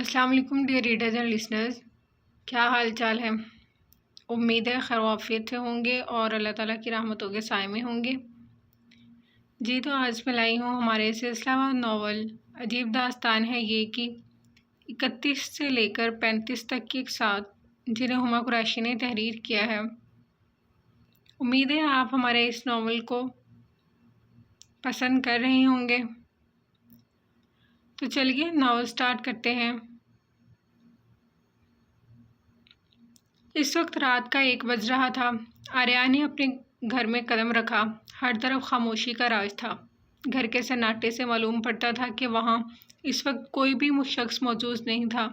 السلام علیکم dear readers and listeners, کیا حال چال ہے؟ امید ہے خیر و عافیت سے ہوں گے اور اللہ تعالیٰ کی رحمتوں کے سائے میں ہوں گے۔ جی تو آج میں لائی ہوں ہمارے سلسلہ وار ناول عجیب داستان ہے یہ کہ 31 سے لے کر 35 تک کی ایک ساتھ، جنہیں ہما قریشی نے تحریر کیا ہے۔ امید ہے آپ ہمارے اس ناول کو پسند کر رہے ہوں گے۔ تو چلیے ناول سٹارٹ کرتے ہیں۔ اس وقت رات کا 1 بج رہا تھا۔ آریہ نے اپنے گھر میں قدم رکھا۔ ہر طرف خاموشی کا راج تھا۔ گھر کے سناٹے سے معلوم پڑتا تھا کہ وہاں اس وقت کوئی بھی شخص موجود نہیں تھا۔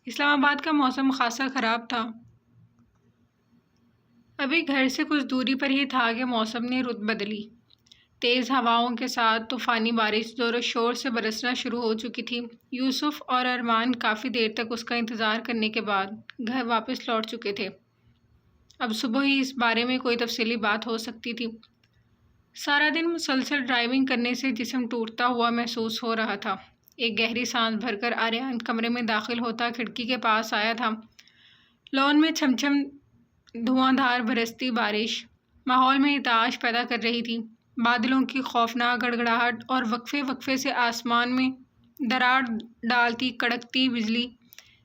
اسلام آباد کا موسم خاصا خراب تھا۔ ابھی گھر سے کچھ دوری پر ہی تھا کہ موسم نے رخ بدلی۔ تیز ہواؤں کے ساتھ طوفانی بارش زور و شور سے برسنا شروع ہو چکی تھی۔ یوسف اور ارمان کافی دیر تک اس کا انتظار کرنے کے بعد گھر واپس لوٹ چکے تھے۔ اب صبح ہی اس بارے میں کوئی تفصیلی بات ہو سکتی تھی۔ سارا دن مسلسل ڈرائیونگ کرنے سے جسم ٹوٹتا ہوا محسوس ہو رہا تھا۔ ایک گہری سانس بھر کر آریان کمرے میں داخل ہوتا کھڑکی کے پاس آیا تھا۔ لون میں چھم چھم دھواں دھار برستی بارش ماحول میں ارتعاش پیدا کر رہی تھی۔ بادلوں کی خوفناک گڑگڑاہٹ اور وقفے وقفے سے آسمان میں دراڑ ڈالتی کڑکتی بجلی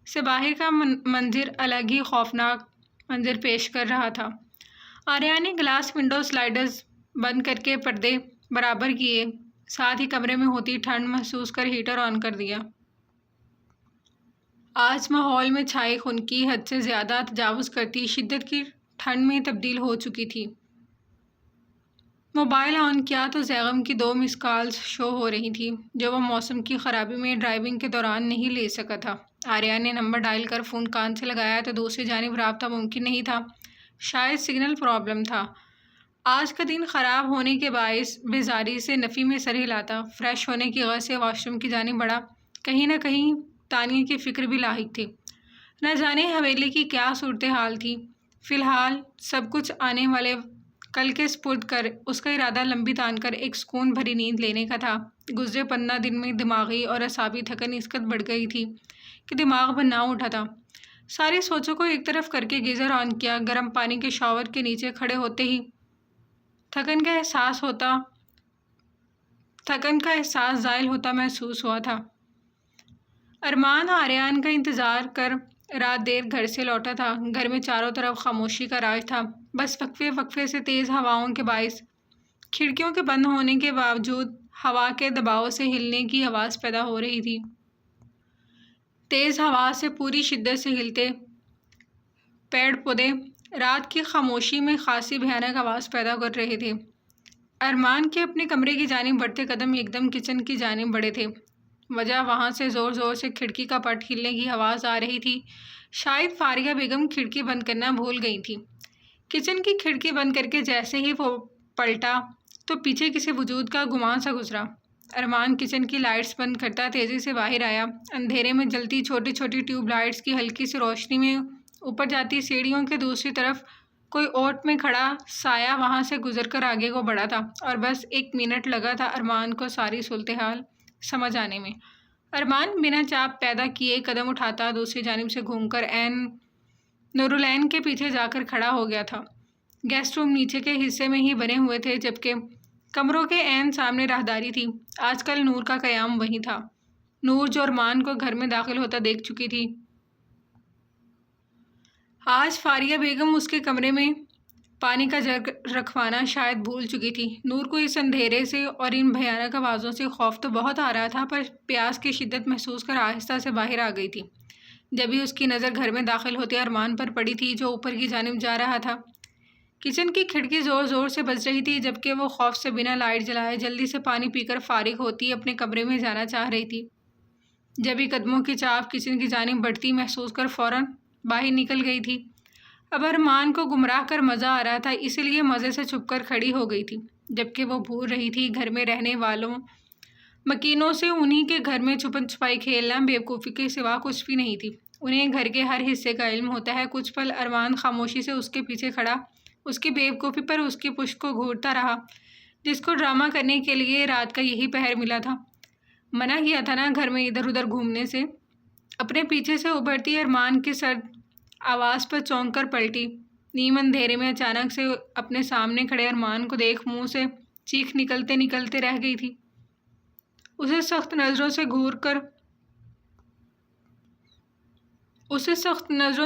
سے باہر کا منظر الگ ہی خوفناک منظر پیش کر رہا تھا۔ آریہ نے گلاس ونڈو سلائڈرز بند کر کے پردے برابر کیے، ساتھ ہی کمرے میں ہوتی ٹھنڈ محسوس کر ہیٹر آن کر دیا۔ آج ماحول میں چھائی خنکی حد سے زیادہ تجاوز کرتی شدت کی ٹھنڈ میں تبدیل ہو چکی تھی۔ موبائل آن کیا تو زیغم کی 2 مس کالز شو ہو رہی تھی، جو وہ موسم کی خرابی میں ڈرائیونگ کے دوران نہیں لے سکا تھا۔ آریہ نے نمبر ڈائل کر فون کان سے لگایا تو دوسری جانب رابطہ ممکن نہیں تھا۔ شاید سگنل پرابلم تھا۔ آج کا دن خراب ہونے کے باعث بیزاری سے نفی میں سر ہلاتا فریش ہونے کی غرض سے واش روم کی جانب بڑھا۔ کہیں نہ کہیں تانیہ کی فکر بھی لاحق تھی۔ نہ جانے حویلی کی کیا صورتحال تھی۔ فی الحال سب کچھ آنے والے کل کے سپرد کر اس کا ارادہ لمبی تان کر ایک سکون بھری نیند لینے کا تھا۔ گزرے 15 دن میں دماغی اور اعصابی تھکن اس قدر بڑھ گئی تھی کہ دماغ بھر نہ اٹھا تھا۔ ساری سوچوں کو ایک طرف کر کے گیزر آن کیا۔ گرم پانی کے شاور کے نیچے کھڑے ہوتے ہی تھکن کا احساس زائل ہوتا محسوس ہوا تھا۔ ارمان آریان کا انتظار کر رات دیر گھر سے لوٹا تھا۔ گھر میں چاروں طرف خاموشی کا راج تھا۔ بس وقفے وقفے سے تیز ہواؤں کے باعث کھڑکیوں کے بند ہونے کے باوجود ہوا کے دباؤ سے ہلنے کی آواز پیدا ہو رہی تھی۔ تیز ہوا سے پوری شدت سے ہلتے پیڑ پودے رات کی خاموشی میں خاصی بھیانک آواز پیدا کر رہے تھے۔ ارمان کے اپنے کمرے کی جانب بڑھتے قدم ایک دم کچن کی جانب بڑھے تھے۔ وجہ وہاں سے زور زور سے کھڑکی کا پٹ ہلنے کی آواز آ رہی تھی۔ شاید فاریہ بیگم کھڑکی بند کرنا بھول گئی تھی۔ کچن کی کھڑکی بند کر کے جیسے ہی وہ پلٹا تو پیچھے کسی وجود کا گمان سا گزرا۔ ارمان کچن کی لائٹس بند کرتا تیزی سے باہر آیا۔ اندھیرے میں جلتی چھوٹی چھوٹی ٹیوب لائٹس کی ہلکی سی روشنی میں اوپر جاتی سیڑھیوں کے دوسری طرف کوئی اوٹ میں کھڑا سایہ وہاں سے گزر کر آگے کو بڑھا تھا، اور بس 1 منٹ لگا تھا ارمان کو ساری صورتحال سمجھ آنے میں۔ ارمان بنا چاپ پیدا کیے قدم اٹھاتا دوسری جانب سے گھوم کر عین نورالعین کے پیچھے جا کر کھڑا ہو گیا تھا۔ گیسٹ روم نیچے کے حصے میں ہی بنے ہوئے تھے، جبکہ کمروں کے عین سامنے راہداری تھی۔ آج کل نور کا قیام وہیں تھا۔ نور جو ارمان کو گھر میں داخل ہوتا دیکھ چکی تھی، آج فاریہ بیگم اس کے کمرے میں پانی کا جگ رکھوانا شاید بھول چکی تھی۔ نور کو اس اندھیرے سے اور ان بھیانک آوازوں سے خوف تو بہت آ رہا تھا، پر پیاس کی شدت محسوس کر آہستہ سے باہر آ گئی تھی۔ جبھی اس کی نظر گھر میں داخل ہوتے ارمان پر پڑی تھی، جو اوپر کی جانب جا رہا تھا۔ کچن کی کھڑکی زور زور سے بج رہی تھی، جبکہ وہ خوف سے بنا لائٹ جلائے جلدی سے پانی پی کر فارغ ہوتی اپنے کمرے میں جانا چاہ رہی تھی۔ جبھی قدموں کی چاپ کچن کی جانب بڑھتی محسوس کر فوراً باہر نکل گئی تھی۔ اب ارمان کو گمراہ کر مزہ آ رہا تھا، اسی لیے مزے سے چھپ کر کھڑی ہو گئی تھی، جبکہ وہ بھول رہی تھی گھر میں رہنے والوں مکینوں سے انہی کے گھر میں چھپن چھپائی کھیلنا بیوقوفی کے سوا کچھ بھی نہیں تھی۔ انہیں گھر کے ہر حصے کا علم ہوتا ہے۔ کچھ پل ارمان خاموشی سے اس کے پیچھے کھڑا اس کی بیوقوفی پر اس کی پشت کو گھورتا رہا، جس کو ڈرامہ کرنے کے لیے رات کا یہی پہر ملا تھا۔ منع کیا تھا نا گھر میں ادھر ادھر گھومنے سے۔ اپنے پیچھے سے ابھرتی ارمان کی سرد آواز پر چونک کر پلٹی۔ نیم اندھیرے میں اچانک سے اپنے سامنے کھڑے ارمان کو دیکھ منہ سے چیخ نکلتے نکلتے رہ گئی تھی۔ اسے سخت نظروں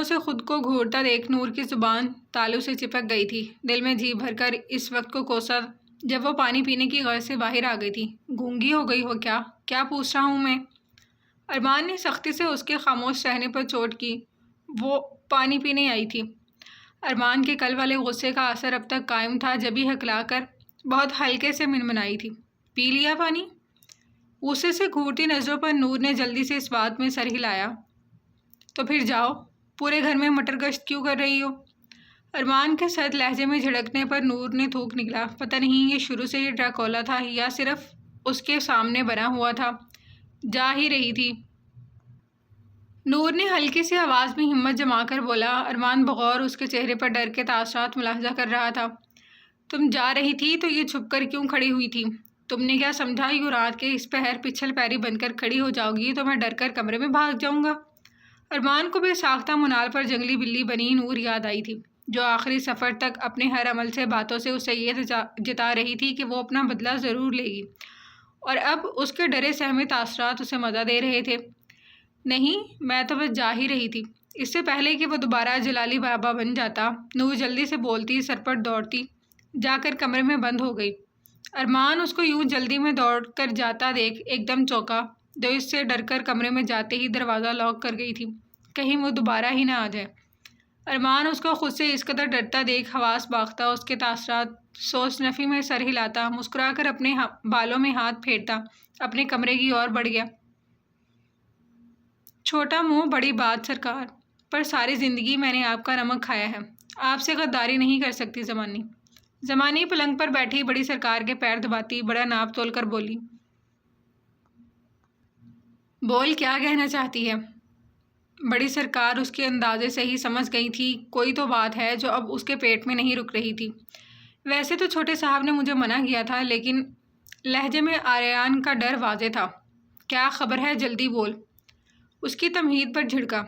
سے خود کو گھورتا دیکھ نور کی زبان تالو سے چپک گئی تھی۔ دل میں جی بھر کر اس وقت کو کوسا جب وہ پانی پینے کی غرض سے باہر آ گئی تھی۔ گونگی ہو گئی ہو کیا پوچھ رہا ہوں میں؟ ارمان نے سختی سے اس کے خاموش رہنے پر چوٹ کی۔ وہ پانی پینے آئی تھی۔ ارمان کے کل والے غصے کا اثر اب تک قائم تھا، جبھی ہکلا کر بہت ہلکے سے منمنائی تھی۔ پی لیا پانی؟ غصے سے گھورتی نظروں پر نور نے جلدی سے اس بات میں سر ہلایا۔ تو پھر جاؤ، پورے گھر میں مٹر گشت کیوں کر رہی ہو؟ ارمان کے سرد لہجے میں جھڑکنے پر نور نے تھوک نکلا۔ پتہ نہیں یہ شروع سے ہی ڈراکولا تھا یا صرف اس کے سامنے بنا ہوا تھا۔ جا ہی رہی تھی۔ نور نے ہلکی سی آواز میں ہمت جما کر بولا۔ ارمان بغور اس کے چہرے پر ڈر کے تاثرات ملاحظہ کر رہا تھا۔ تم جا رہی تھی تو یہ چھپ کر کیوں کھڑی ہوئی تھی؟ تم نے کیا سمجھا یوں رات کے اس پہر پچھل پیری بن کر کھڑی ہو جاؤ گی تو میں ڈر کر کمرے میں بھاگ جاؤں گا؟ ارمان کو بے ساختہ منال پر جنگلی بلی بنی نور یاد آئی تھی، جو آخری سفر تک اپنے ہر عمل سے باتوں سے اسے یہ جتا رہی تھی کہ وہ اپنا بدلہ ضرور لے گی، اور اب اس کے ڈرے سہمے تاثرات اسے مزہ دے رہے تھے۔ نہیں، میں تو بس جا ہی رہی تھی۔ اس سے پہلے کہ وہ دوبارہ جلالی بابا بن جاتا، نور جلدی سے بولتی سر پر دوڑتی جا کر کمرے میں بند ہو گئی۔ ارمان اس کو یوں جلدی میں دوڑ کر جاتا دیکھ ایک دم چونکا، جو اس سے ڈر کر کمرے میں جاتے ہی دروازہ لاک کر گئی تھی، کہیں وہ دوبارہ ہی نہ آ جائے۔ ارمان اس کو خود سے اس قدر ڈرتا دیکھ حواس باختہ اس کے تاثرات سوچ نفی میں سر ہلاتا، مسکرا کر اپنے بالوں میں ہاتھ پھیرتا اپنے کمرے کی اور بڑھ گیا۔ چھوٹا منہ بڑی بات سرکار، پر ساری زندگی میں نے آپ کا نمک کھایا ہے، آپ سے غداری نہیں کر سکتی زمانی۔ زمانی پلنگ پر بیٹھی بڑی سرکار کے پیر دباتی بڑا ناپ تول کر بولی۔ بول، کیا کہنا چاہتی ہے؟ بڑی سرکار اس کے اندازے سے ہی سمجھ گئی تھی کوئی تو بات ہے جو اب اس کے پیٹ میں نہیں رک رہی تھی۔ ویسے تو چھوٹے صاحب نے مجھے منع کیا تھا، لیکن لہجے میں آریان کا ڈر واضح تھا۔ کیا خبر ہے، جلدی بول، اس کی تمہید پر جھڑکا۔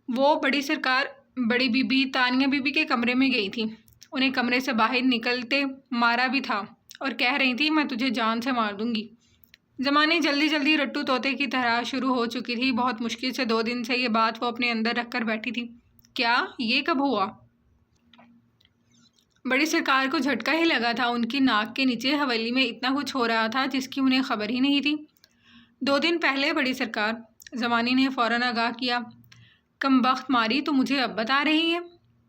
وہ بڑی سرکار بڑی بی بی تانیہ بی بی کے کمرے میں گئی تھی، انہیں کمرے سے باہر نکلتے مارا بھی تھا، اور کہہ رہی تھی میں تجھے جان سے مار دوں گی۔ زمانی جلدی رٹو طوطے کی طرح شروع ہو چکی تھی۔ بہت مشکل سے 2 دن سے یہ بات وہ اپنے اندر رکھ کر بیٹھی تھی۔ کیا یہ کب ہوا؟ بڑی سرکار کو جھٹکا ہی لگا تھا۔ ان کی ناک کے نیچے حویلی میں اتنا کچھ ہو رہا تھا جس کی انہیں خبر ہی نہیں تھی۔ 2 دن پہلے بڑی سرکار، زمانی نے فوراً آگاہ کیا۔ کم بخت ماری تو مجھے اب بتا رہی ہے؟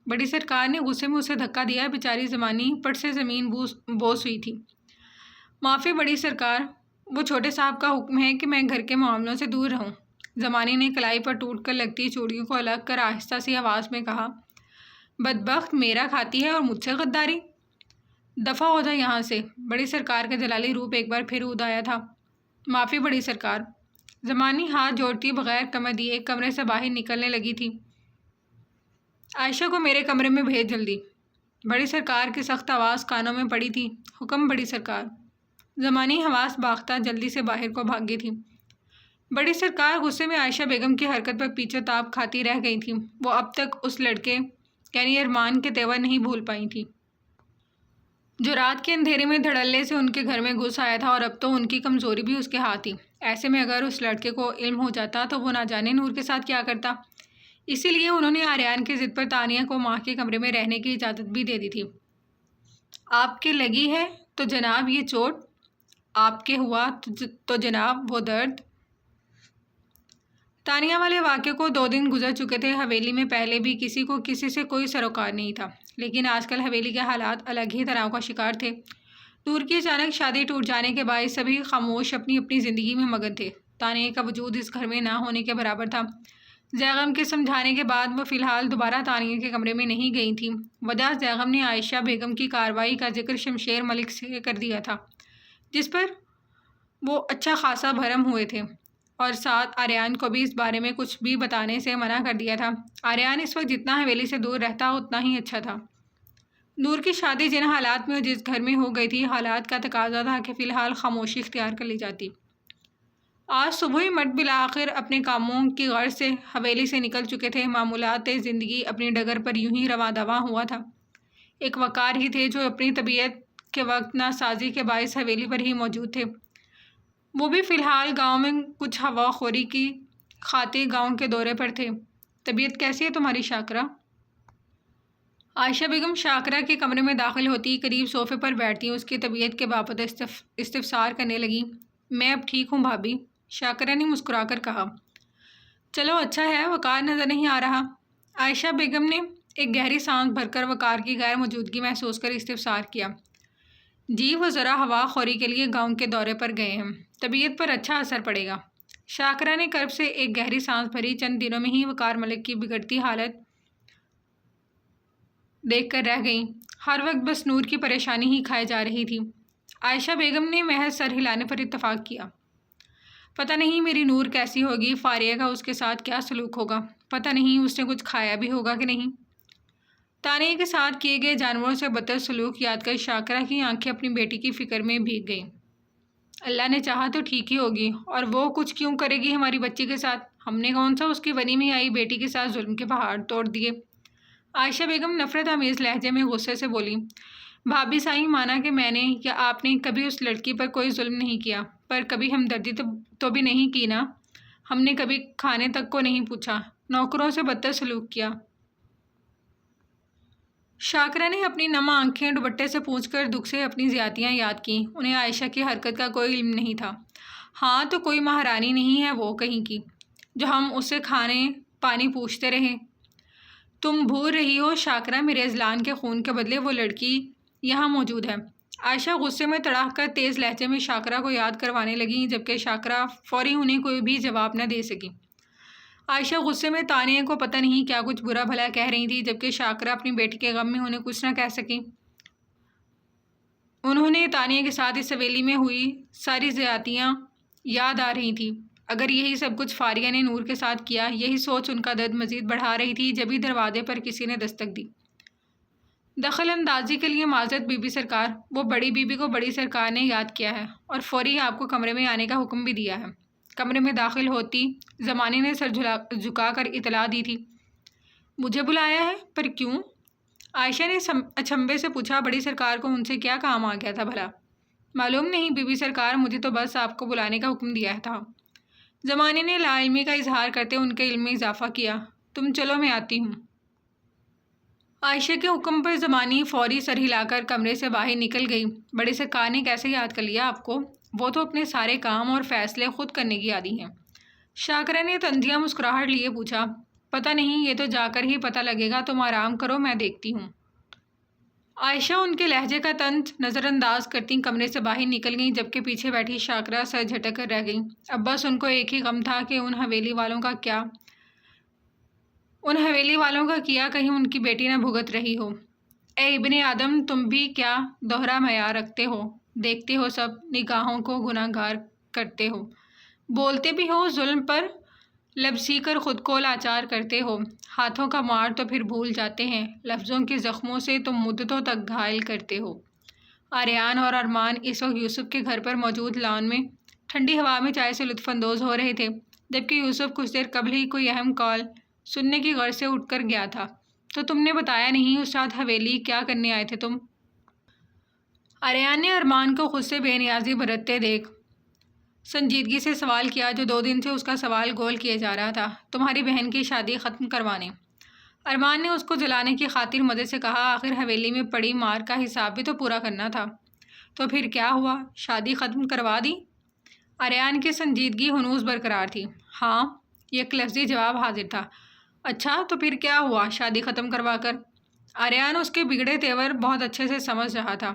بڑی سرکار نے غصے میں اسے دھکا دیا۔ بیچاری زمانی پٹ سے زمین بوس ہوئی تھی۔ معافی بڑی سرکار، وہ چھوٹے صاحب کا حکم ہے کہ میں گھر کے معاملوں سے دور رہوں۔ زمانی نے کلائی پر ٹوٹ کر لگتی چوڑیوں کو الگ کر آہستہ سی آواز میں کہا۔ بدبخت، میرا کھاتی ہے اور مجھ سے غداری؟ دفع ہو جا یہاں سے۔ بڑی سرکار کا جلالی روپ ایک بار پھر اود آیا تھا۔ معافی بڑی سرکار۔ زمانی ہاتھ جوڑتی بغیر کمر دیے کمرے سے باہر نکلنے لگی تھی۔ عائشہ کو میرے کمرے میں بھیج جلدی۔ بڑی سرکار کی سخت آواز کانوں میں پڑی تھی۔ حکم بڑی سرکار۔ زمانی حواس باختہ جلدی سے باہر کو بھاگی تھی۔ بڑی سرکار غصے میں عائشہ بیگم کی حرکت پر پیچھے تاب کھاتی رہ گئی تھی۔ وہ اب تک اس لڑکے یعنی ارمان کے تیور نہیں بھول پائی تھی، جو رات کے اندھیرے میں دھڑلے سے ان کے گھر میں گھس آیا تھا، اور اب تو ان کی کمزوری بھی اس کے ہاتھ تھی۔ ایسے میں اگر اس لڑکے کو علم ہو جاتا تو وہ نہ جانے نور کے ساتھ کیا کرتا۔ اسی لیے انہوں نے آریان کی ضد پر تانیہ کو ماں کے کمرے میں رہنے کی اجازت بھی دے دی تھی۔ آپ کے لگی ہے تو جناب یہ چوٹ، آپ کے ہوا تو جناب وہ درد۔ تانیہ والے واقعے کو 2 دن گزر چکے تھے۔ حویلی میں پہلے بھی کسی کو کسی سے کوئی سروکار نہیں تھا، لیکن آج کل حویلی کے حالات الگ ہی طرح کا شکار تھے۔ نور کی اچانک شادی ٹوٹ جانے کے باعث سبھی خاموش اپنی اپنی زندگی میں مگن تھے۔ تانیہ کا وجود اس گھر میں نہ ہونے کے برابر تھا۔ زیغم کے سمجھانے کے بعد وہ فی الحال دوبارہ تانیہ کے کمرے میں نہیں گئی تھیں۔ وجہ زیغم نے عائشہ بیگم کی کارروائی کا ذکر شمشیر ملک سے کر دیا تھا، جس پر وہ اچھا خاصا بھرم ہوئے تھے، اور ساتھ آریان کو بھی اس بارے میں کچھ بھی بتانے سے منع کر دیا تھا۔ آریان اس وقت جتنا حویلی سے دور رہتا اتنا ہی اچھا تھا۔ نور کی شادی جن حالات میں اور جس گھر میں ہو گئی تھی، حالات کا تقاضا تھا کہ فی الحال خاموشی اختیار کر لی جاتی۔ آج صبح ہی مرد بالآخر اپنے کاموں کی غرض سے حویلی سے نکل چکے تھے۔ معمولات زندگی اپنی ڈگر پر یوں ہی رواں دواں ہوا تھا۔ ایک وقار ہی تھے جو اپنی طبیعت کے وقت ناسازی کے باعث حویلی پر ہی موجود تھے۔ وہ بھی فی الحال گاؤں میں کچھ ہوا خوری کی خاطر گاؤں کے دورے پر تھے۔ طبیعت کیسی ہے تمہاری شاکرہ؟ عائشہ بیگم شاکرہ کے کمرے میں داخل ہوتی قریب صوفے پر بیٹھتی اس کی طبیعت کے بابت استفسار کرنے لگی۔ میں اب ٹھیک ہوں بھابھی، شاکرہ نے مسکرا کر کہا۔ چلو اچھا ہے، وقار نظر نہیں آ رہا؟ عائشہ بیگم نے ایک گہری سانس بھر کر وقار کی غیر موجودگی محسوس کر استفسار کیا۔ جی وہ ذرا ہوا خوری کے لیے گاؤں کے دورے پر گئے ہیں، طبیعت پر اچھا اثر پڑے گا۔ شاکرہ نے کرب سے ایک گہری سانس بھری۔ چند دنوں میں ہی وقار ملک کی بگڑتی حالت دیکھ کر رہ گئیں۔ ہر وقت بس نور کی پریشانی ہی کھائے جا رہی تھی۔ عائشہ بیگم نے محض سر ہلانے پر اتفاق کیا۔ پتہ نہیں میری نور کیسی ہوگی، فاریہ کا اس کے ساتھ کیا سلوک ہوگا، پتہ نہیں اس نے کچھ کھایا بھی ہوگا کہ نہیں۔ تانیہ کے ساتھ کیے گئے جانوروں سے بدتر سلوک یاد کر شاکرہ کی آنکھیں اپنی بیٹی کی فکر میں بھیگ گئیں۔ اللہ نے چاہا تو ٹھیک ہی ہوگی، اور وہ کچھ کیوں کرے گی ہماری بچی کے ساتھ؟ ہم نے کون سا اس کی بنی میں آئی بیٹی کے ساتھ ظلم کے پہاڑ توڑ دیے؟ عائشہ بیگم نفرت آمیز لہجے میں غصے سے بولی۔ بھابھی صحیح مانا کہ میں نے یا آپ نے کبھی اس لڑکی پر کوئی ظلم نہیں کیا، پر کبھی ہمدردی تو بھی نہیں کی نا۔ ہم نے کبھی کھانے تک کو نہیں پوچھا، نوکروں سے بدتر سلوک کیا۔ شاکرہ نے اپنی نم آنکھیں دوپٹے سے پونچھ کر دکھ سے اپنی زیادتیاں یاد کیں۔ انہیں عائشہ کی حرکت کا کوئی علم نہیں تھا۔ ہاں تو کوئی مہارانی نہیں ہے وہ کہیں کی، جو ہم اس سے کھانے پانی پوچھتے رہیں۔ تم بھول رہی ہو شاکرہ، میرے اذلان کے خون کے بدلے وہ لڑکی یہاں موجود ہے۔ عائشہ غصے میں تڑاک کر تیز لہجے میں شاکرہ کو یاد کروانے لگیں، جبکہ شاکرہ فوری انہیں کوئی بھی جواب نہ دے سکی۔ عائشہ غصے میں تانیہ کو پتہ نہیں کیا کچھ برا بھلا کہہ رہی تھی، جبکہ شاکرہ اپنی بیٹی کے غم میں انہیں کچھ نہ کہہ سکی۔ انہوں نے تانیہ کے ساتھ اس حویلی میں ہوئی ساری زیادتیاں یاد آ رہی تھیں۔ اگر یہی سب کچھ فاریہ نے نور کے ساتھ کیا، یہی سوچ ان کا درد مزید بڑھا رہی تھی، جبھی دروازے پر کسی نے دستک دی۔ دخل اندازی کے لیے معذرت بی بی سرکار، وہ بڑی بی بی کو بڑی سرکار نے یاد کیا ہے اور فوری آپ کو کمرے میں آنے کا حکم بھی دیا ہے۔ کمرے میں داخل ہوتی زمانے نے سر جھکا کر اطلاع دی تھی۔ مجھے بلایا ہے؟ پر کیوں؟ عائشہ نے اچنبھے سے پوچھا۔ بڑی سرکار کو ان سے کیا کام آ گیا تھا بھلا؟ معلوم نہیں بی بی سرکار، مجھے تو بس آپ کو بلانے کا حکم دیا تھا۔ زمانے نے لا علمی کا اظہار کرتے ان کے علم میں اضافہ کیا۔ تم چلو میں آتی ہوں۔ عائشہ کے حکم پر زمانی فوری سر ہلا کر کمرے سے باہر نکل گئی۔ بڑی سرکار نے کیسے یاد کر لیا آپ کو؟ وہ تو اپنے سارے کام اور فیصلے خود کرنے کی عادی ہیں۔ شاکرہ نے طنزیہ مسکراہٹ لیے پوچھا۔ پتہ نہیں، یہ تو جا کر ہی پتہ لگے گا، تم آرام کرو، میں دیکھتی ہوں۔ عائشہ ان کے لہجے کا طنز نظر انداز کرتی کمرے سے باہر نکل گئیں، جبکہ پیچھے بیٹھی شاکرہ سر جھٹک کر رہ گئی۔ اب بس ان کو ایک ہی غم تھا کہ ان حویلی والوں کا کیا کہیں ان کی بیٹی نہ بھگت رہی ہو۔ اے ابن آدم، تم بھی کیا دوہرا معیار رکھتے ہو؟ دیکھتے ہو سب نگاہوں کو گناہ گار کرتے ہو، بولتے بھی ہو ظلم پر لبسی کر خود کو لاچار کرتے ہو، ہاتھوں کا مار تو پھر بھول جاتے ہیں، لفظوں کے زخموں سے تم مدتوں تک گھائل کرتے ہو۔ آریان اور ارمان اس وقت یوسف کے گھر پر موجود لان میں ٹھنڈی ہوا میں چائے سے لطف اندوز ہو رہے تھے، جبکہ یوسف کچھ دیر قبل ہی کوئی اہم کال سننے کی غرض سے اٹھ کر گیا تھا۔ تو تم نے بتایا نہیں اس رات حویلی کیا کرنے آئے تھے تم؟ آریان نے ارمان کو خود سے بے نیازی برتتے دیکھ سنجیدگی سے سوال کیا، جو 2 دن سے اس کا سوال گول کیے جا رہا تھا۔ تمہاری بہن کی شادی ختم کروانے؟ ارمان نے اس کو جلانے کی خاطر مدد سے کہا۔ آخر حویلی میں پڑی مار کا حساب بھی تو پورا کرنا تھا۔ تو پھر کیا ہوا؟ شادی ختم کروا دی؟ آریان کی سنجیدگی ہنوز برقرار تھی۔ ہاں، یک لفظی جواب حاضر تھا۔ اچھا تو پھر کیا ہوا شادی ختم کروا کر؟ آریان اس کے بگڑے تیور بہت اچھے سے سمجھ رہا تھا۔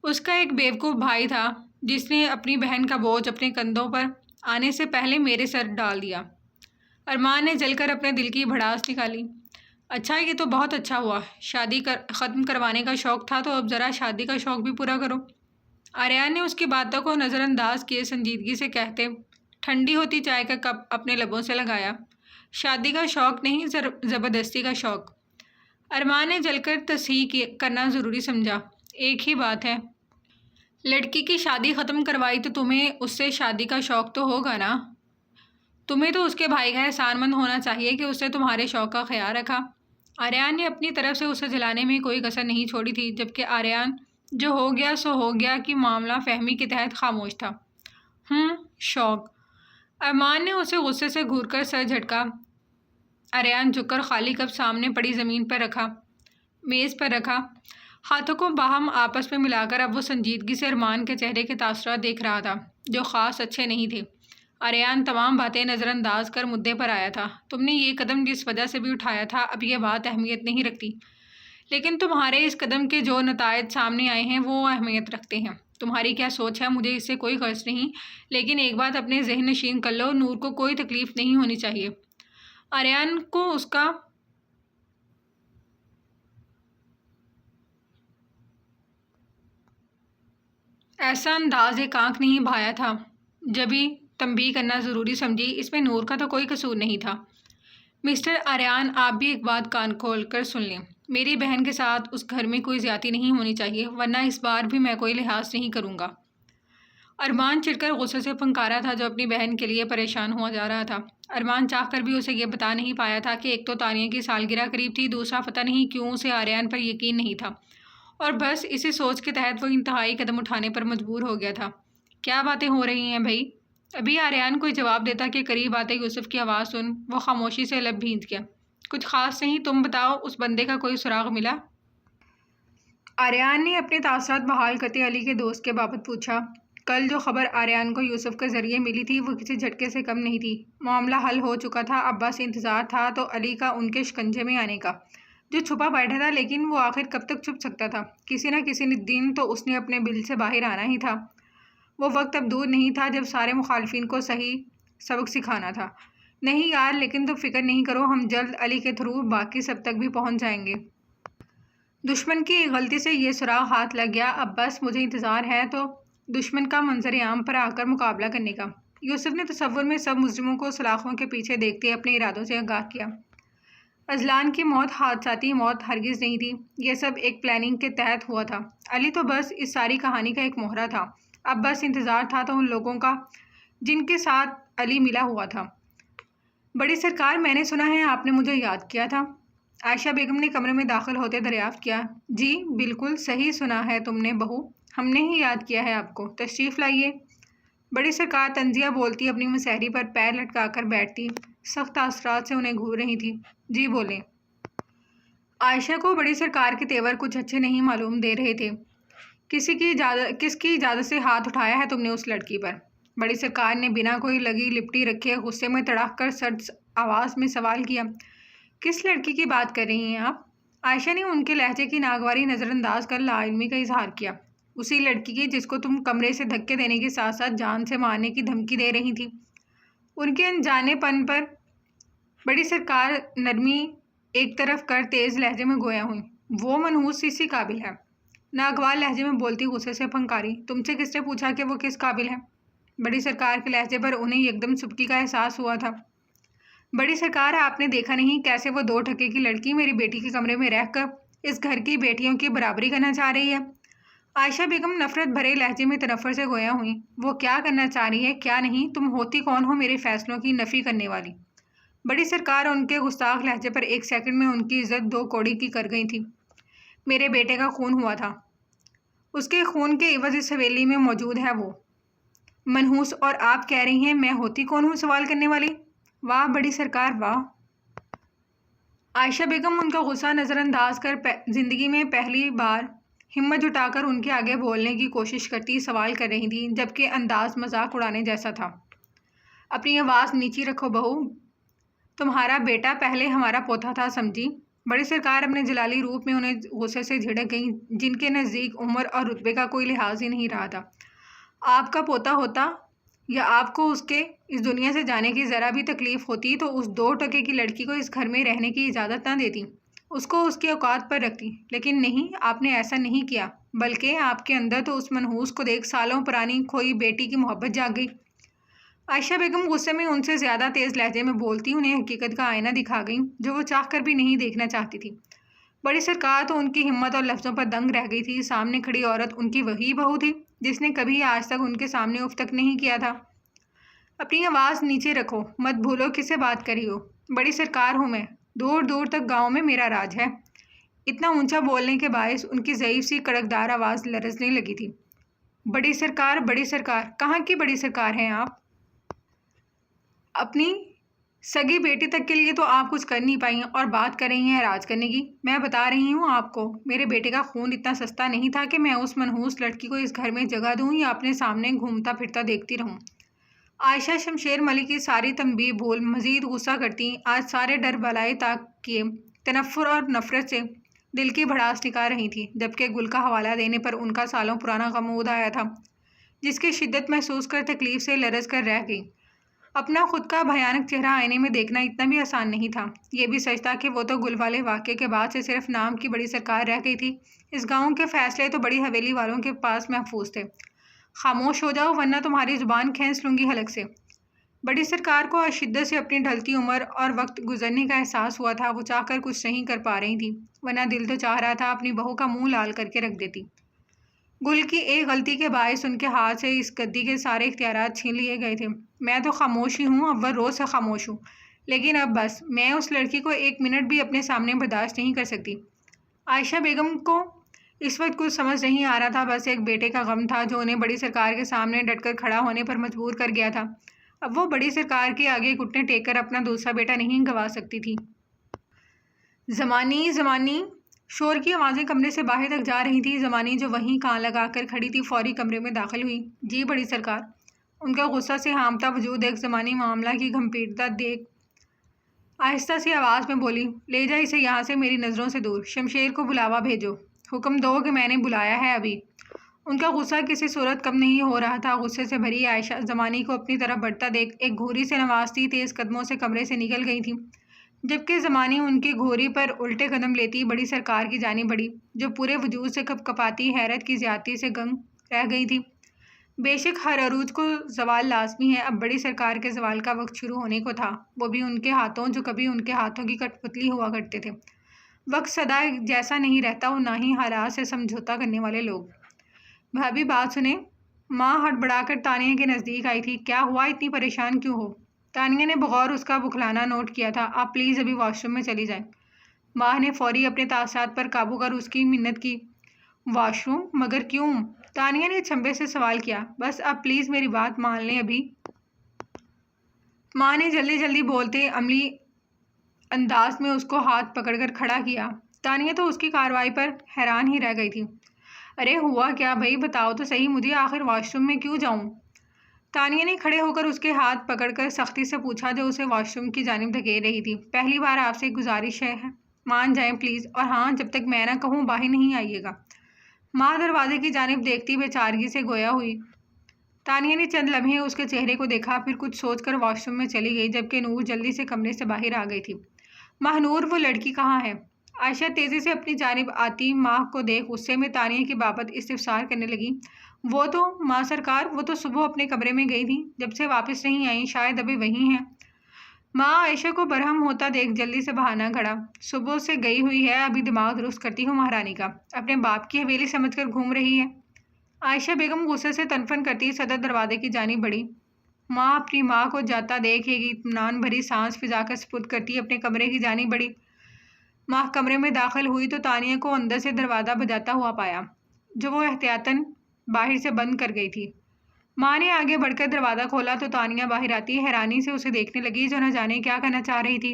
اس کا ایک بیوقوف بھائی تھا جس نے اپنی بہن کا بوجھ اپنے کندھوں پر آنے سے پہلے میرے سر ڈال دیا۔ ارمان نے جل کر اپنے دل کی بھڑاس نکالی۔ اچھا، یہ تو بہت اچھا ہوا۔ شادی ختم کروانے کا شوق تھا تو اب ذرا شادی کا شوق بھی پورا کرو۔ آریان نے اس کی باتوں کو نظر انداز کیے سنجیدگی سے کہتے ٹھنڈی ہوتی چائے کا کپ اپنے لبوں سے لگایا۔ شادی کا شوق نہیں، زبردستی کا شوق۔ ارمان نے جل کر تصحیح کرنا ضروری سمجھا۔ ایک ہی بات ہے۔ لڑکی کی شادی ختم کروائی تو تمہیں اس سے شادی کا شوق تو ہوگا نا؟ تمہیں تو اس کے بھائی کا احسان مند ہونا چاہیے کہ اس نے تمہارے شوق کا خیال رکھا۔ آریان نے اپنی طرف سے اسے جلانے میں کوئی کسر نہیں چھوڑی تھی، جبکہ آریان جو ہو گیا سو ہو گیا کہ معاملہ فہمی کے تحت خاموش تھا۔ شوق۔ ارمان نے اسے غصے سے گھور کر سر جھٹکا۔ آریان جھک کر خالی کپ سامنے پڑی زمین پر رکھا، میز پر رکھا، ہاتھوں کو باہم آپس میں ملا کر اب وہ سنجیدگی سے ارمان کے چہرے کے تاثرات دیکھ رہا تھا، جو خاص اچھے نہیں تھے۔ آریان تمام باتیں نظر انداز کر مدعے پر آیا تھا۔ تم نے یہ قدم جس وجہ سے بھی اٹھایا تھا اب یہ بات اہمیت نہیں رکھتی، لیکن تمہارے اس قدم کے جو نتائج سامنے آئے ہیں وہ اہمیت رکھتے ہیں۔ تمہاری کیا سوچ ہے مجھے اس سے کوئی غرض نہیں، لیکن ایک بات اپنے ذہن نشین کر لو، نور کو کوئی تکلیف نہیں ہونی چاہیے۔ آریان کو اس کا ایسا انداز ایک آنکھ نہیں بھایا تھا، جبھی تنبیہ کرنا ضروری سمجھی، اس میں نور کا تو کوئی قصور نہیں تھا۔ مسٹر آریان، آپ بھی ایک بات کان کھول کر سن لیں، میری بہن کے ساتھ اس گھر میں کوئی زیادتی نہیں ہونی چاہیے، ورنہ اس بار بھی میں کوئی لحاظ نہیں کروں گا۔ ارمان چڑھ کر غصے سے پھنکارا تھا، جو اپنی بہن کے لیے پریشان ہوا جا رہا تھا۔ ارمان چاہ کر بھی اسے یہ بتا نہیں پایا تھا کہ ایک تو تانیہ کی سالگرہ قریب تھی، دوسرا پتہ نہیں کیوں اسے آریان پر یقین نہیں تھا، اور بس اسی سوچ کے تحت وہ انتہائی قدم اٹھانے پر مجبور ہو گیا تھا۔ کیا باتیں ہو رہی ہیں بھائی؟ ابھی آریان کوئی جواب دیتا کہ قریب آتے یوسف کی آواز سن وہ خاموشی سے لب بھینچ گیا۔ کچھ خاص نہیں، تم بتاؤ اس بندے کا کوئی سراغ ملا؟ آریان نے اپنے تاثرات بحال کرتے علی کے دوست کے بابت پوچھا۔ کل جو خبر آریان کو یوسف کے ذریعے ملی تھی وہ کسی جھٹکے سے کم نہیں تھی۔ معاملہ حل ہو چکا تھا، اب بس انتظار تھا تو علی کا ان کے شکنجے میں آنے کا، جو چھپا بیٹھا تھا، لیکن وہ آخر کب تک چھپ سکتا تھا؟ کسی نہ کسی دن تو اس نے اپنے بل سے باہر آنا ہی تھا۔ وہ وقت اب دور نہیں تھا جب سارے مخالفین کو صحیح سبق سکھانا تھا۔ نہیں یار، لیکن تم فکر نہیں کرو، ہم جلد علی کے تھرو باقی سب تک بھی پہنچ جائیں گے۔ دشمن کی ایک غلطی سے یہ سراغ ہاتھ لگ گیا، اب بس مجھے انتظار ہے تو دشمن کا منظر عام پر آ کر مقابلہ کرنے کا۔ یوسف نے تصور میں سب مجرموں کو سلاخوں کے پیچھے دیکھتے اپنے ارادوں سے آگاہ کیا۔ اذلان کی موت حادثاتی موت ہرگز نہیں تھی، یہ سب ایک پلاننگ کے تحت ہوا تھا۔ علی تو بس اس ساری کہانی کا ایک موہرا تھا، اب بس انتظار تھا تو ان لوگوں کا جن کے ساتھ علی ملا ہوا تھا۔ بڑی سرکار، میں نے سنا ہے آپ نے مجھے یاد کیا تھا؟ عائشہ بیگم نے کمرے میں داخل ہوتے دریافت کیا۔ جی بالکل صحیح سنا ہے تم نے بہو، ہم نے ہی یاد کیا ہے آپ کو، تشریف لائیے۔ بڑی سرکار تنزیہ بولتی اپنی مسہری پر پیر لٹکا کر بیٹھتی، سخت تاثرات سے انہیں گھور رہی تھی۔ جی بولیں۔ عائشہ کو بڑی سرکار کے تیور کچھ اچھے نہیں معلوم دے رہے تھے۔ کس کی اجازت سے ہاتھ اٹھایا ہے تم نے اس لڑکی پر؟ بڑی سرکار نے بنا کوئی لگی لپٹی رکھے غصے میں تڑاک کر سرد آواز میں سوال کیا۔ کس لڑکی کی بات کر رہی ہیں آپ؟ عائشہ نے ان کے لہجے کی ناگواری نظر انداز کر لا علمی کا اظہار کیا۔ اسی لڑکی کی جس کو تم کمرے سے دھکے دینے کے ساتھ ساتھ جان سے مارنے کی دھمکی دے رہی تھی۔ ان کے انجانے پن پر بڑی سرکار نرمی ایک طرف کر تیز لہجے میں گویا ہوئی۔ وہ منحوس اسی قابل ہے۔ ناگوار لہجے میں بولتی غصے سے پھنکاری۔ تم سے کس نے پوچھا کہ وہ کس قابل ہے؟ بڑی سرکار کے لہجے پر انہیں یکدم سبکی کا احساس ہوا تھا۔ بڑی سرکار، آپ نے دیکھا نہیں کیسے وہ 2 ٹکے کی لڑکی میری بیٹی کے کمرے میں رہ کر اس گھر کی بیٹیوں کی برابری کرنا چاہ رہی ہے؟ عائشہ بیگم نفرت بھرے لہجے میں تنفر سے گویا ہوئی۔ وہ کیا کرنا چاہ رہی ہے کیا نہیں، تم ہوتی کون ہو میرے فیصلوں کی نفی کرنے والی؟ بڑی سرکار ان کے گستاخ لہجے پر ایک سیکنڈ میں ان کی عزت 2 کوڑی کی کر گئی تھی۔ میرے بیٹے کا خون ہوا تھا، اس کے خون کے عوض اس حویلی میں موجود ہے وہ منحوس، اور آپ کہہ رہی ہیں میں ہوتی کون ہوں سوال کرنے والی؟ واہ بڑی سرکار واہ۔ عائشہ بیگم ان کا غصہ نظر انداز کر زندگی میں پہلی بار ہمت جٹا کر ان کے آگے بولنے کی کوشش کرتی سوال کر رہی تھیں، جبکہ انداز مذاق اڑانے جیسا تھا۔ اپنی آواز نیچی رکھو بہو، تمہارا بیٹا پہلے ہمارا پوتا تھا، سمجھی؟ بڑی سرکار اپنے جلالی روپ میں انہیں غصے سے جھڑک گئیں، جن کے نزدیک عمر اور رتبے کا کوئی لحاظ ہی نہیں رہا تھا۔ آپ کا پوتا ہوتا یا آپ کو اس کے اس دنیا سے جانے کی ذرا بھی تکلیف ہوتی تو اس 2 ٹکے کی لڑکی کو اس گھر میں رہنے کی اجازت نہ دیتی، اس کو اس کی اوقات پر رکھتی، لیکن نہیں، آپ نے ایسا نہیں کیا، بلکہ آپ کے اندر تو اس منحوس کو دیکھ سالوں پرانی کھوئی بیٹی کی محبت جاگ گئی۔ عائشہ بیگم غصے میں ان سے زیادہ تیز لہجے میں بولتی انہیں حقیقت کا آئینہ دکھا گئیں، جو وہ چاہ کر بھی نہیں دیکھنا چاہتی تھی۔ بڑی سرکار تو ان کی ہمت اور لفظوں پر دنگ رہ گئی تھی۔ سامنے کھڑی عورت ان کی وہی بہو تھی جس نے کبھی آج تک ان کے سامنے اف تک نہیں کیا تھا۔ اپنی آواز نیچے رکھو، مت بھولو کس سے بات کری ہو۔ بڑی سرکار ہوں میں، دور دور تک گاؤں میں میرا راج ہے۔ اتنا اونچا بولنے کے باعث ان کی ضعیف سی کڑکدار آواز لرزنے لگی تھی۔ بڑی سرکار، بڑی سرکار، کہاں کی بڑی سرکار ہیں آپ؟ اپنی سگی بیٹی تک کے لیے تو آپ کچھ کر نہیں پائی اور بات کر رہی ہیں راج کرنے کی۔ میں بتا رہی ہوں آپ کو، میرے بیٹے کا خون اتنا سستا نہیں تھا کہ میں اس منحوس لڑکی کو اس گھر میں جگہ دوں یا اپنے سامنے گھومتا پھرتا دیکھتی رہوں۔ عائشہ شمشیر ملک کی ساری تنبیہ بھول مزید غصہ کرتی آج سارے ڈر بالائے طاق کیے تنفر اور نفرت سے دل کی بھڑاس نکال رہی تھی، جبکہ گل کا حوالہ دینے پر ان کا سالوں پرانا غم عود آیا تھا، جس کی شدت محسوس کر تکلیف سے لرز کر رہ گئی۔ اپنا خود کا بھیانک چہرہ آئینے میں دیکھنا اتنا بھی آسان نہیں تھا۔ یہ بھی سچ تھا کہ وہ تو گل والے واقعے کے بعد سے صرف نام کی بڑی سرکار رہ گئی تھی۔ اس گاؤں کے فیصلے تو بڑی حویلی والوں کے پاس محفوظ تھے۔ خاموش ہو جاؤ ورنہ تمہاری زبان کھینچ لوں گی حلق سے۔ بڑی سرکار کو آج شدت سے اپنی ڈھلتی عمر اور وقت گزرنے کا احساس ہوا تھا۔ وہ چاہ کر کچھ نہیں کر پا رہی تھی، ورنہ دل تو چاہ رہا تھا اپنی بہو کا منہ لال کر کے رکھ دیتی۔ گل کی ایک غلطی کے باعث ان کے ہاتھ سے اس گدی کے سارے اختیارات چھین لیے گئے تھے۔ میں تو خاموش ہی ہوں، اول روز سے خاموش ہوں، لیکن اب بس، میں اس لڑکی کو ایک منٹ بھی اپنے سامنے برداشت نہیں کر سکتی۔ عائشہ بیگم کو اس وقت کچھ سمجھ نہیں آ رہا تھا، بس ایک بیٹے کا غم تھا جو انہیں بڑی سرکار کے سامنے ڈٹ کر کھڑا ہونے پر مجبور کر گیا تھا۔ اب وہ بڑی سرکار کے آگے گھٹنے ٹیک کر اپنا دوسرا بیٹا نہیں گنوا سکتی تھی۔ زمانی، زمانی، شور کی آوازیں کمرے سے باہر تک جا رہی تھی۔ زمانی جو وہیں کان لگا کر کھڑی تھی فوری کمرے میں داخل ہوئی۔ جی بڑی سرکار۔ ان کا غصہ سے ہامتا وجود ایک زمانی معاملہ کی گھمپیٹتا دیکھ آہستہ سی آواز میں بولی، لے جا اسے یہاں سے میری نظروں سے دور، شمشیر کو بلاوا بھیجو، حکم دو کہ میں نے بلایا ہے ابھی۔ ان کا غصہ کسی صورت کم نہیں ہو رہا تھا۔ غصے سے بھری عائشہ زمانی کو اپنی طرف بڑھتا دیکھ ایک گھوری سے نوازتی تیز قدموں سے کمرے سے نکل گئی تھی، جبکہ زمانی ان کی گھوری پر الٹے قدم لیتی بڑی سرکار کی جانب بڑھی، جو پورے وجود سے کپ کپاتی حیرت کی زیادتی سے گنگ رہ گئی تھی۔ بے شک ہر عروج کو زوال لازمی ہے، اب بڑی سرکار کے زوال کا وقت شروع ہونے کو تھا، وہ بھی ان کے ہاتھوں جو کبھی ان کے ہاتھوں کی کٹ پتلی ہوا کرتے تھے۔ وقت سدا جیسا نہیں رہتا اور نہ ہی حالات سے سمجھوتا کرنے والے لوگ۔ بھابھی بات سنیں۔ ماں ہڑبڑا کر تانیہ کے نزدیک آئی تھی۔ کیا ہوا، اتنی پریشان کیوں ہو؟ تانیہ نے بغور اس کا بخلانا نوٹ کیا تھا۔ آپ پلیز ابھی واش روم میں چلی جائیں۔ ماں نے فوری اپنے تاثرات پر قابو کر اس کی منت کی۔ Wash room? مگر کیوں؟ تانیہ نے چھمبے سے سوال کیا۔ بس اب پلیز میری بات مان لیں ابھی۔ ماں نے جلدی جلدی بولتے عملی انداز میں اس کو ہاتھ پکڑ کر کھڑا کیا۔ تانیہ تو اس کی کارروائی پر حیران ہی رہ گئی تھی۔ ارے ہوا کیا بھائی، بتاؤ تو صحیح مجھے، آخر واش روم میں کیوں جاؤں؟ تانیہ نے کھڑے ہو کر اس کے ہاتھ پکڑ کر سختی سے پوچھا، جو اسے واش روم کی جانب دھکیل رہی تھی۔ پہلی بار آپ سے ایک گزارش ہے، مان جائیں پلیز، اور ہاں جب تک میں نہ کہوں باہر نہیں آئیے گا۔ ماں دروازے کی جانب دیکھتی بے چارگی سے گویا ہوئی۔ تانیہ نے چند لمحے اس کے چہرے کو دیکھا، پھر کچھ سوچ کر واش روم میں چلی گئی، جبکہ نور جلدی سے کمرے سے باہر آ گئی تھی۔ ماں نور، وہ لڑکی کہاں ہے؟ عائشہ تیزی سے اپنی جانب آتی ماں کو دیکھ غصے میں تانیہ کی بابت استفسار کرنے لگی۔ وہ تو ماں سرکار، وہ تو صبح اپنے کمرے میں گئی تھیں، جب سے واپس نہیں آئیں، شاید ابھی وہیں ہیں۔ ماں عائشہ کو برہم ہوتا دیکھ جلدی سے بہانہ گھڑا۔ صبح سے گئی ہوئی ہے، ابھی دماغ درست کرتی ہوں مہارانی کا، اپنے باپ کی حویلی سمجھ کر گھوم رہی ہے۔ عائشہ بیگم غصے سے تنفن کرتی صدر دروازے کی جانب بڑھی۔ ماں اپنی ماں کو جاتا دیکھ ایک اطمینان بھری سانس پھنسا کر سپرد کرتی اپنے کمرے کی جانب بڑھی۔ ماں کمرے میں داخل ہوئی تو تانیہ کو اندر سے دروازہ بجاتا ہوا پایا، جو وہ احتیاطاً باہر سے بند کر گئی تھی۔ ماں نے آگے بڑھ کر دروازہ کھولا تو تانیہ باہر آتی حیرانی سے اسے دیکھنے لگی، جو نہ جانے کیا کہنا چاہ رہی تھی۔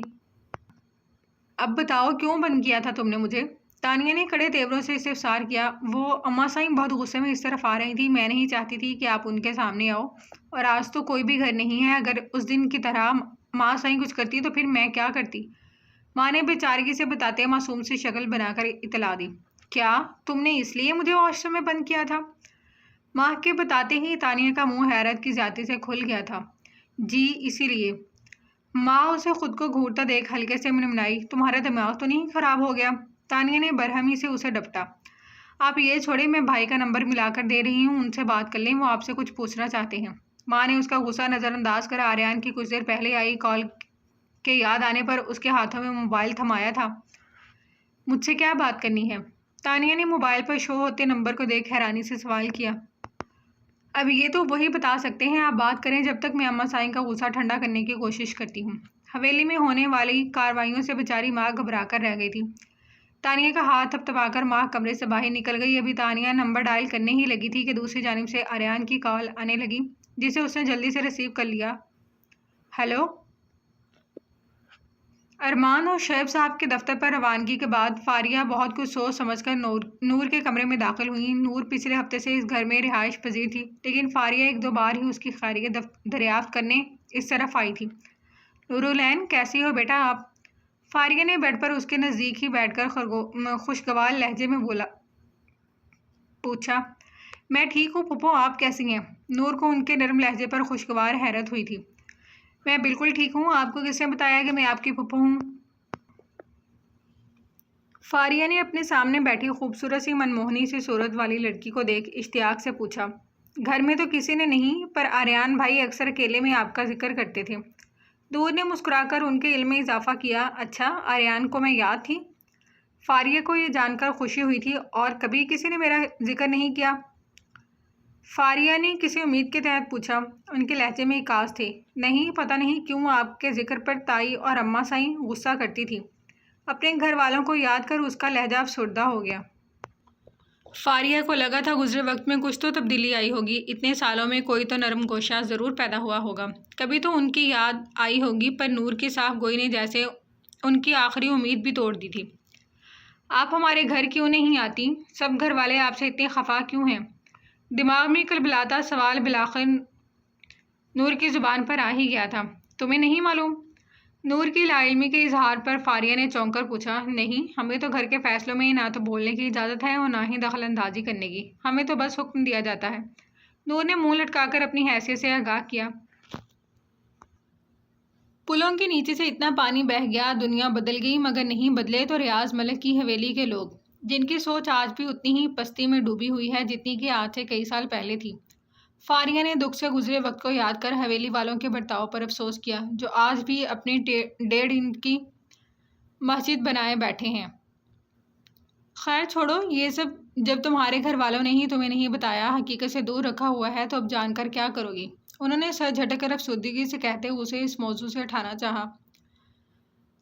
اب بتاؤ کیوں بند کیا تھا تم نے مجھے؟ تانیہ نے کڑے تیوروں سے استفسار کیا۔ وہ اماں سائیں بہت غصے میں اس طرف آ رہی تھی، میں نہیں چاہتی تھی کہ آپ ان کے سامنے آؤ، اور آج تو کوئی بھی گھر نہیں ہے، اگر اس دن کی طرح ماں سائیں کچھ کرتی تو پھر میں کیا کرتی؟ ماں نے بے چارگی سے بتاتے معصوم سی شکل بنا کر اطلاع دی۔ کیا تم نے اس لیے مجھے واش روم میں بند کیا تھا؟ ماں کے بتاتے ہی تانیہ کا منہ حیرت کی زیادتی سے کھل گیا تھا۔ جی اسی لیے۔ ماں اسے خود کو گھورتا دیکھ ہلکے سے منمنائی۔ تمہارا دماغ تو نہیں خراب ہو گیا؟ تانیہ نے برہمی سے اسے ڈپٹا۔ آپ یہ چھوڑیں، میں بھائی کا نمبر ملا کر دے رہی ہوں، ان سے بات کر لیں، وہ آپ سے کچھ پوچھنا چاہتے ہیں۔ ماں نے اس کا غصہ نظر انداز کر آریان کی کچھ دیر پہلے آئی کال کے یاد آنے پر اس کے ہاتھوں میں موبائل تھمایا تھا۔ مجھ سے کیا بات کرنی ہے؟ تانیہ نے موبائل پر شو ہوتے نمبر کو دیکھ حیرانی سے سوال کیا۔ اب یہ تو وہی بتا سکتے ہیں، آپ بات کریں جب تک میں اماں سائن کا غصہ ٹھنڈا کرنے کی کوشش کرتی ہوں۔ حویلی میں ہونے والی کارروائیوں سے بیچاری ماں گھبرا کر رہ گئی تھی۔ تانیہ کا ہاتھ تھپتھپا کر ماں کمرے سے باہر نکل گئی۔ ابھی تانیہ نمبر ڈائل کرنے ہی لگی تھی کہ دوسری جانب سے آریان کی کال آنے لگی، جسے اس نے جلدی سے ریسیو کر لیا۔ ہیلو؟ ارمان اور شعیب صاحب کے دفتر پر روانگی کے بعد فاریہ بہت کچھ سوچ سمجھ کر نور کے کمرے میں داخل ہوئی۔ نور پچھلے ہفتے سے اس گھر میں رہائش پذیر تھی، لیکن فاریہ ایک دو بار ہی اس کی خیریت دریافت کرنے اس طرف آئی تھی۔ نورالعین، کیسی ہو بیٹا آپ؟ فاریہ نے بیڈ پر اس کے نزدیک ہی بیٹھ کر خوشگوار لہجے میں پوچھا۔ میں ٹھیک ہوں پھپھو، آپ کیسی ہیں؟ نور کو ان کے نرم لہجے پر خوشگوار حیرت ہوئی تھی۔ میں بالکل ٹھیک ہوں، آپ کو کس نے بتایا کہ میں آپ کی پھپھو ہوں؟ فاریہ نے اپنے سامنے بیٹھی خوبصورت سی منموہنی سی صورت والی لڑکی کو دیکھ اشتیاق سے پوچھا۔ گھر میں تو کسی نے نہیں، پر آریان بھائی اکثر اکیلے میں آپ کا ذکر کرتے تھے۔ نور نے مسکرا کر ان کے علم میں اضافہ کیا۔ اچھا، آریان کو میں یاد تھی؟ فاریہ کو یہ جان کر خوشی ہوئی تھی۔ اور کبھی کسی نے میرا ذکر نہیں کیا؟ فاریہ نے کسی امید کے تحت پوچھا۔ ان کے لہجے میں اکاس تھے۔ نہیں، پتہ نہیں کیوں آپ کے ذکر پر تائی اور اماں سائیں غصہ کرتی تھی۔ اپنے گھر والوں کو یاد کر اس کا لہجہ افسردہ ہو گیا۔ فاریہ کو لگا تھا گزرے وقت میں کچھ تو تبدیلی آئی ہوگی، اتنے سالوں میں کوئی تو نرم گوشہ ضرور پیدا ہوا ہوگا، کبھی تو ان کی یاد آئی ہوگی، پر نور کی صاف گوئی نے جیسے ان کی آخری امید بھی توڑ دی تھی۔ آپ ہمارے گھر کیوں نہیں آتی؟ سب گھر والے آپ سے اتنے خفا کیوں ہیں؟ دماغ میں کلبلاتا سوال بالآخر نور کی زبان پر آ ہی گیا تھا۔ تمہیں نہیں معلوم؟ نور کی لا علمی کے اظہار پر فاریہ نے چونک کر پوچھا۔ نہیں، ہمیں تو گھر کے فیصلوں میں نہ تو بولنے کی اجازت ہے اور نہ ہی دخل اندازی کرنے کی، ہمیں تو بس حکم دیا جاتا ہے۔ نور نے منہ لٹکا کر اپنی حیثیت سے آگاہ کیا۔ پلوں کے نیچے سے اتنا پانی بہہ گیا، دنیا بدل گئی، مگر نہیں بدلے تو ریاض ملک کی حویلی کے لوگ، جن کی سوچ آج بھی اتنی ہی پستی میں ڈوبی ہوئی ہے جتنی کہ آج سے کئی سال پہلے تھی۔ فاریہ نے دکھ سے گزرے وقت کو یاد کر حویلی والوں کے برتاؤ پر افسوس کیا، جو آج بھی اپنی 1.5 اینٹ کی مسجد بنائے بیٹھے ہیں۔ خیر چھوڑو یہ سب، جب تمہارے گھر والوں نے ہی تمہیں نہیں بتایا، حقیقت سے دور رکھا ہوا ہے، تو اب جان کر کیا کرو گی؟ انہوں نے سر جھٹک کر افسردگی سے کہتے ہوئے اسے اس موضوع سے ہٹانا چاہا۔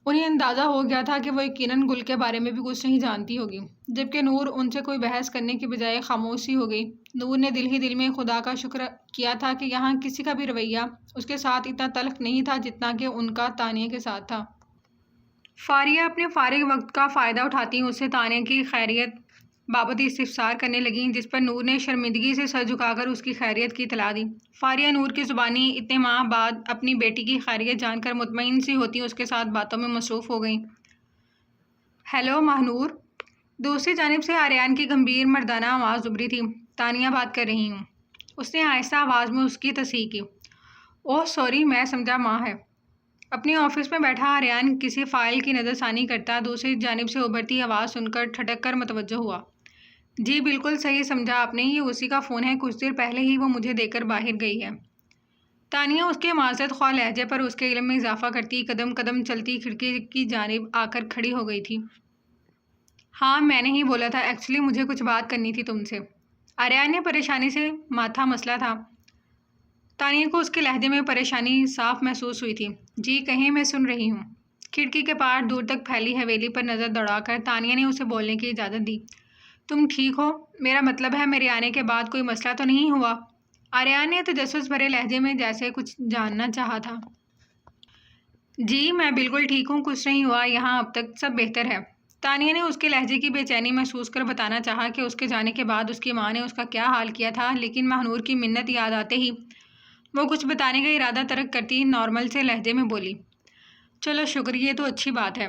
انہیں اندازہ ہو گیا تھا کہ وہ یقیناً گل کے بارے میں بھی کچھ نہیں جانتی ہوگی، جبکہ نور ان سے کوئی بحث کرنے کی بجائے خاموش ہی ہو گئی۔ نور نے دل ہی دل میں خدا کا شکر کیا تھا کہ یہاں کسی کا بھی رویہ اس کے ساتھ اتنا تلخ نہیں تھا جتنا کہ ان کا تانیہ کے ساتھ تھا۔ فاریہ اپنے فارغ وقت کا فائدہ اٹھاتی اس سے تانیہ کی خیریت بابت استفسار کرنے لگیں، جس پر نور نے شرمندگی سے سر جھکا کر اس کی خیریت کی اطلاع دی۔ فاریہ نور کی زبانی اتنے ماہ بعد اپنی بیٹی کی خیریت جان کر مطمئن سی ہوتی اس کے ساتھ باتوں میں مصروف ہو گئیں۔ ہیلو ماہنور؟ دوسری جانب سے آریان کی گمبھیر مردانہ آواز ابھری تھی۔ تانیہ بات کر رہی ہوں، اس نے آہستہ آواز میں اس کی تصحیح کی۔ اوہ سوری، میں سمجھا ماں ہے۔ اپنے آفس میں بیٹھا آریان کسی فائل کی نظر ثانی کرتا دوسری جانب سے ابھرتی آواز سن کر ٹھٹک کر متوجہ ہوا۔ جی بالکل صحیح سمجھا آپ نے، یہ اسی کا فون ہے، کچھ دیر پہلے ہی وہ مجھے دے کر باہر گئی ہے۔ تانیہ اس کے معذرت خواہ لہجے پر اس کے علم میں اضافہ کرتی قدم قدم چلتی کھڑکی کی جانب آ کر کھڑی ہو گئی تھی۔ ہاں میں نے ہی بولا تھا، ایکچولی مجھے کچھ بات کرنی تھی تم سے۔ آریان نے پریشانی سے ماتھا مسلا تھا۔ تانیہ کو اس کے لہجے میں پریشانی صاف محسوس ہوئی تھی۔ جی کہیں، میں سن رہی ہوں۔ کھڑکی کے پار دور تک پھیلی حویلی پر نظر دوڑا کر تانیہ نے اسے بولنے کی اجازت دی۔ تم ٹھیک ہو؟ میرا مطلب ہے میرے آنے کے بعد کوئی مسئلہ تو نہیں ہوا؟ آریان نے تجسس بھرے لہجے میں جیسے کچھ جاننا چاہا تھا۔ جی میں بالکل ٹھیک ہوں، کچھ نہیں ہوا، یہاں اب تک سب بہتر ہے۔ تانیہ نے اس کے لہجے کی بے چینی محسوس کر بتانا چاہا کہ اس کے جانے کے بعد اس کی ماں نے اس کا کیا حال کیا تھا، لیکن ماہنور کی منت یاد آتے ہی وہ کچھ بتانے کا ارادہ ترک کرتی نارمل سے لہجے میں بولی۔ چلو شکریہ، یہ تو اچھی بات ہے۔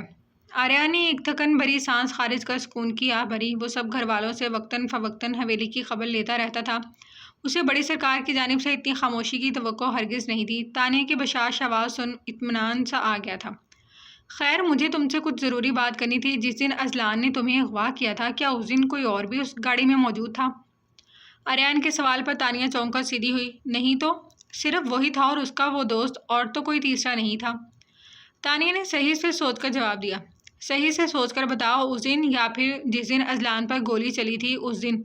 آریان نے ایک تھکن بھری سانس خارج کر سکون کی آہ بھری۔ وہ سب گھر والوں سے وقتاً فوقتاً حویلی کی خبر لیتا رہتا تھا۔ اسے بڑی سرکار کی جانب سے اتنی خاموشی کی توقع ہرگز نہیں تھی۔ تانیہ کی بشاش آواز سن اطمینان سا آ گیا تھا۔ خیر مجھے تم سے کچھ ضروری بات کرنی تھی۔ جس دن اذلان نے تمہیں اغوا کیا تھا، کیا اس دن کوئی اور بھی اس گاڑی میں موجود تھا؟ آریان کے سوال پر تانیہ چونک کر سیدھی ہوئی۔ نہیں تو صرف وہی تھا اور اس کا وہ دوست، اور تو کوئی تیسرا نہیں تھا۔ تانیہ نے صحیح سے سوچ کر جواب دیا۔ صحیح سے سوچ کر بتاؤ، اس دن یا پھر جس دن اذلان پر گولی چلی تھی اس دن؟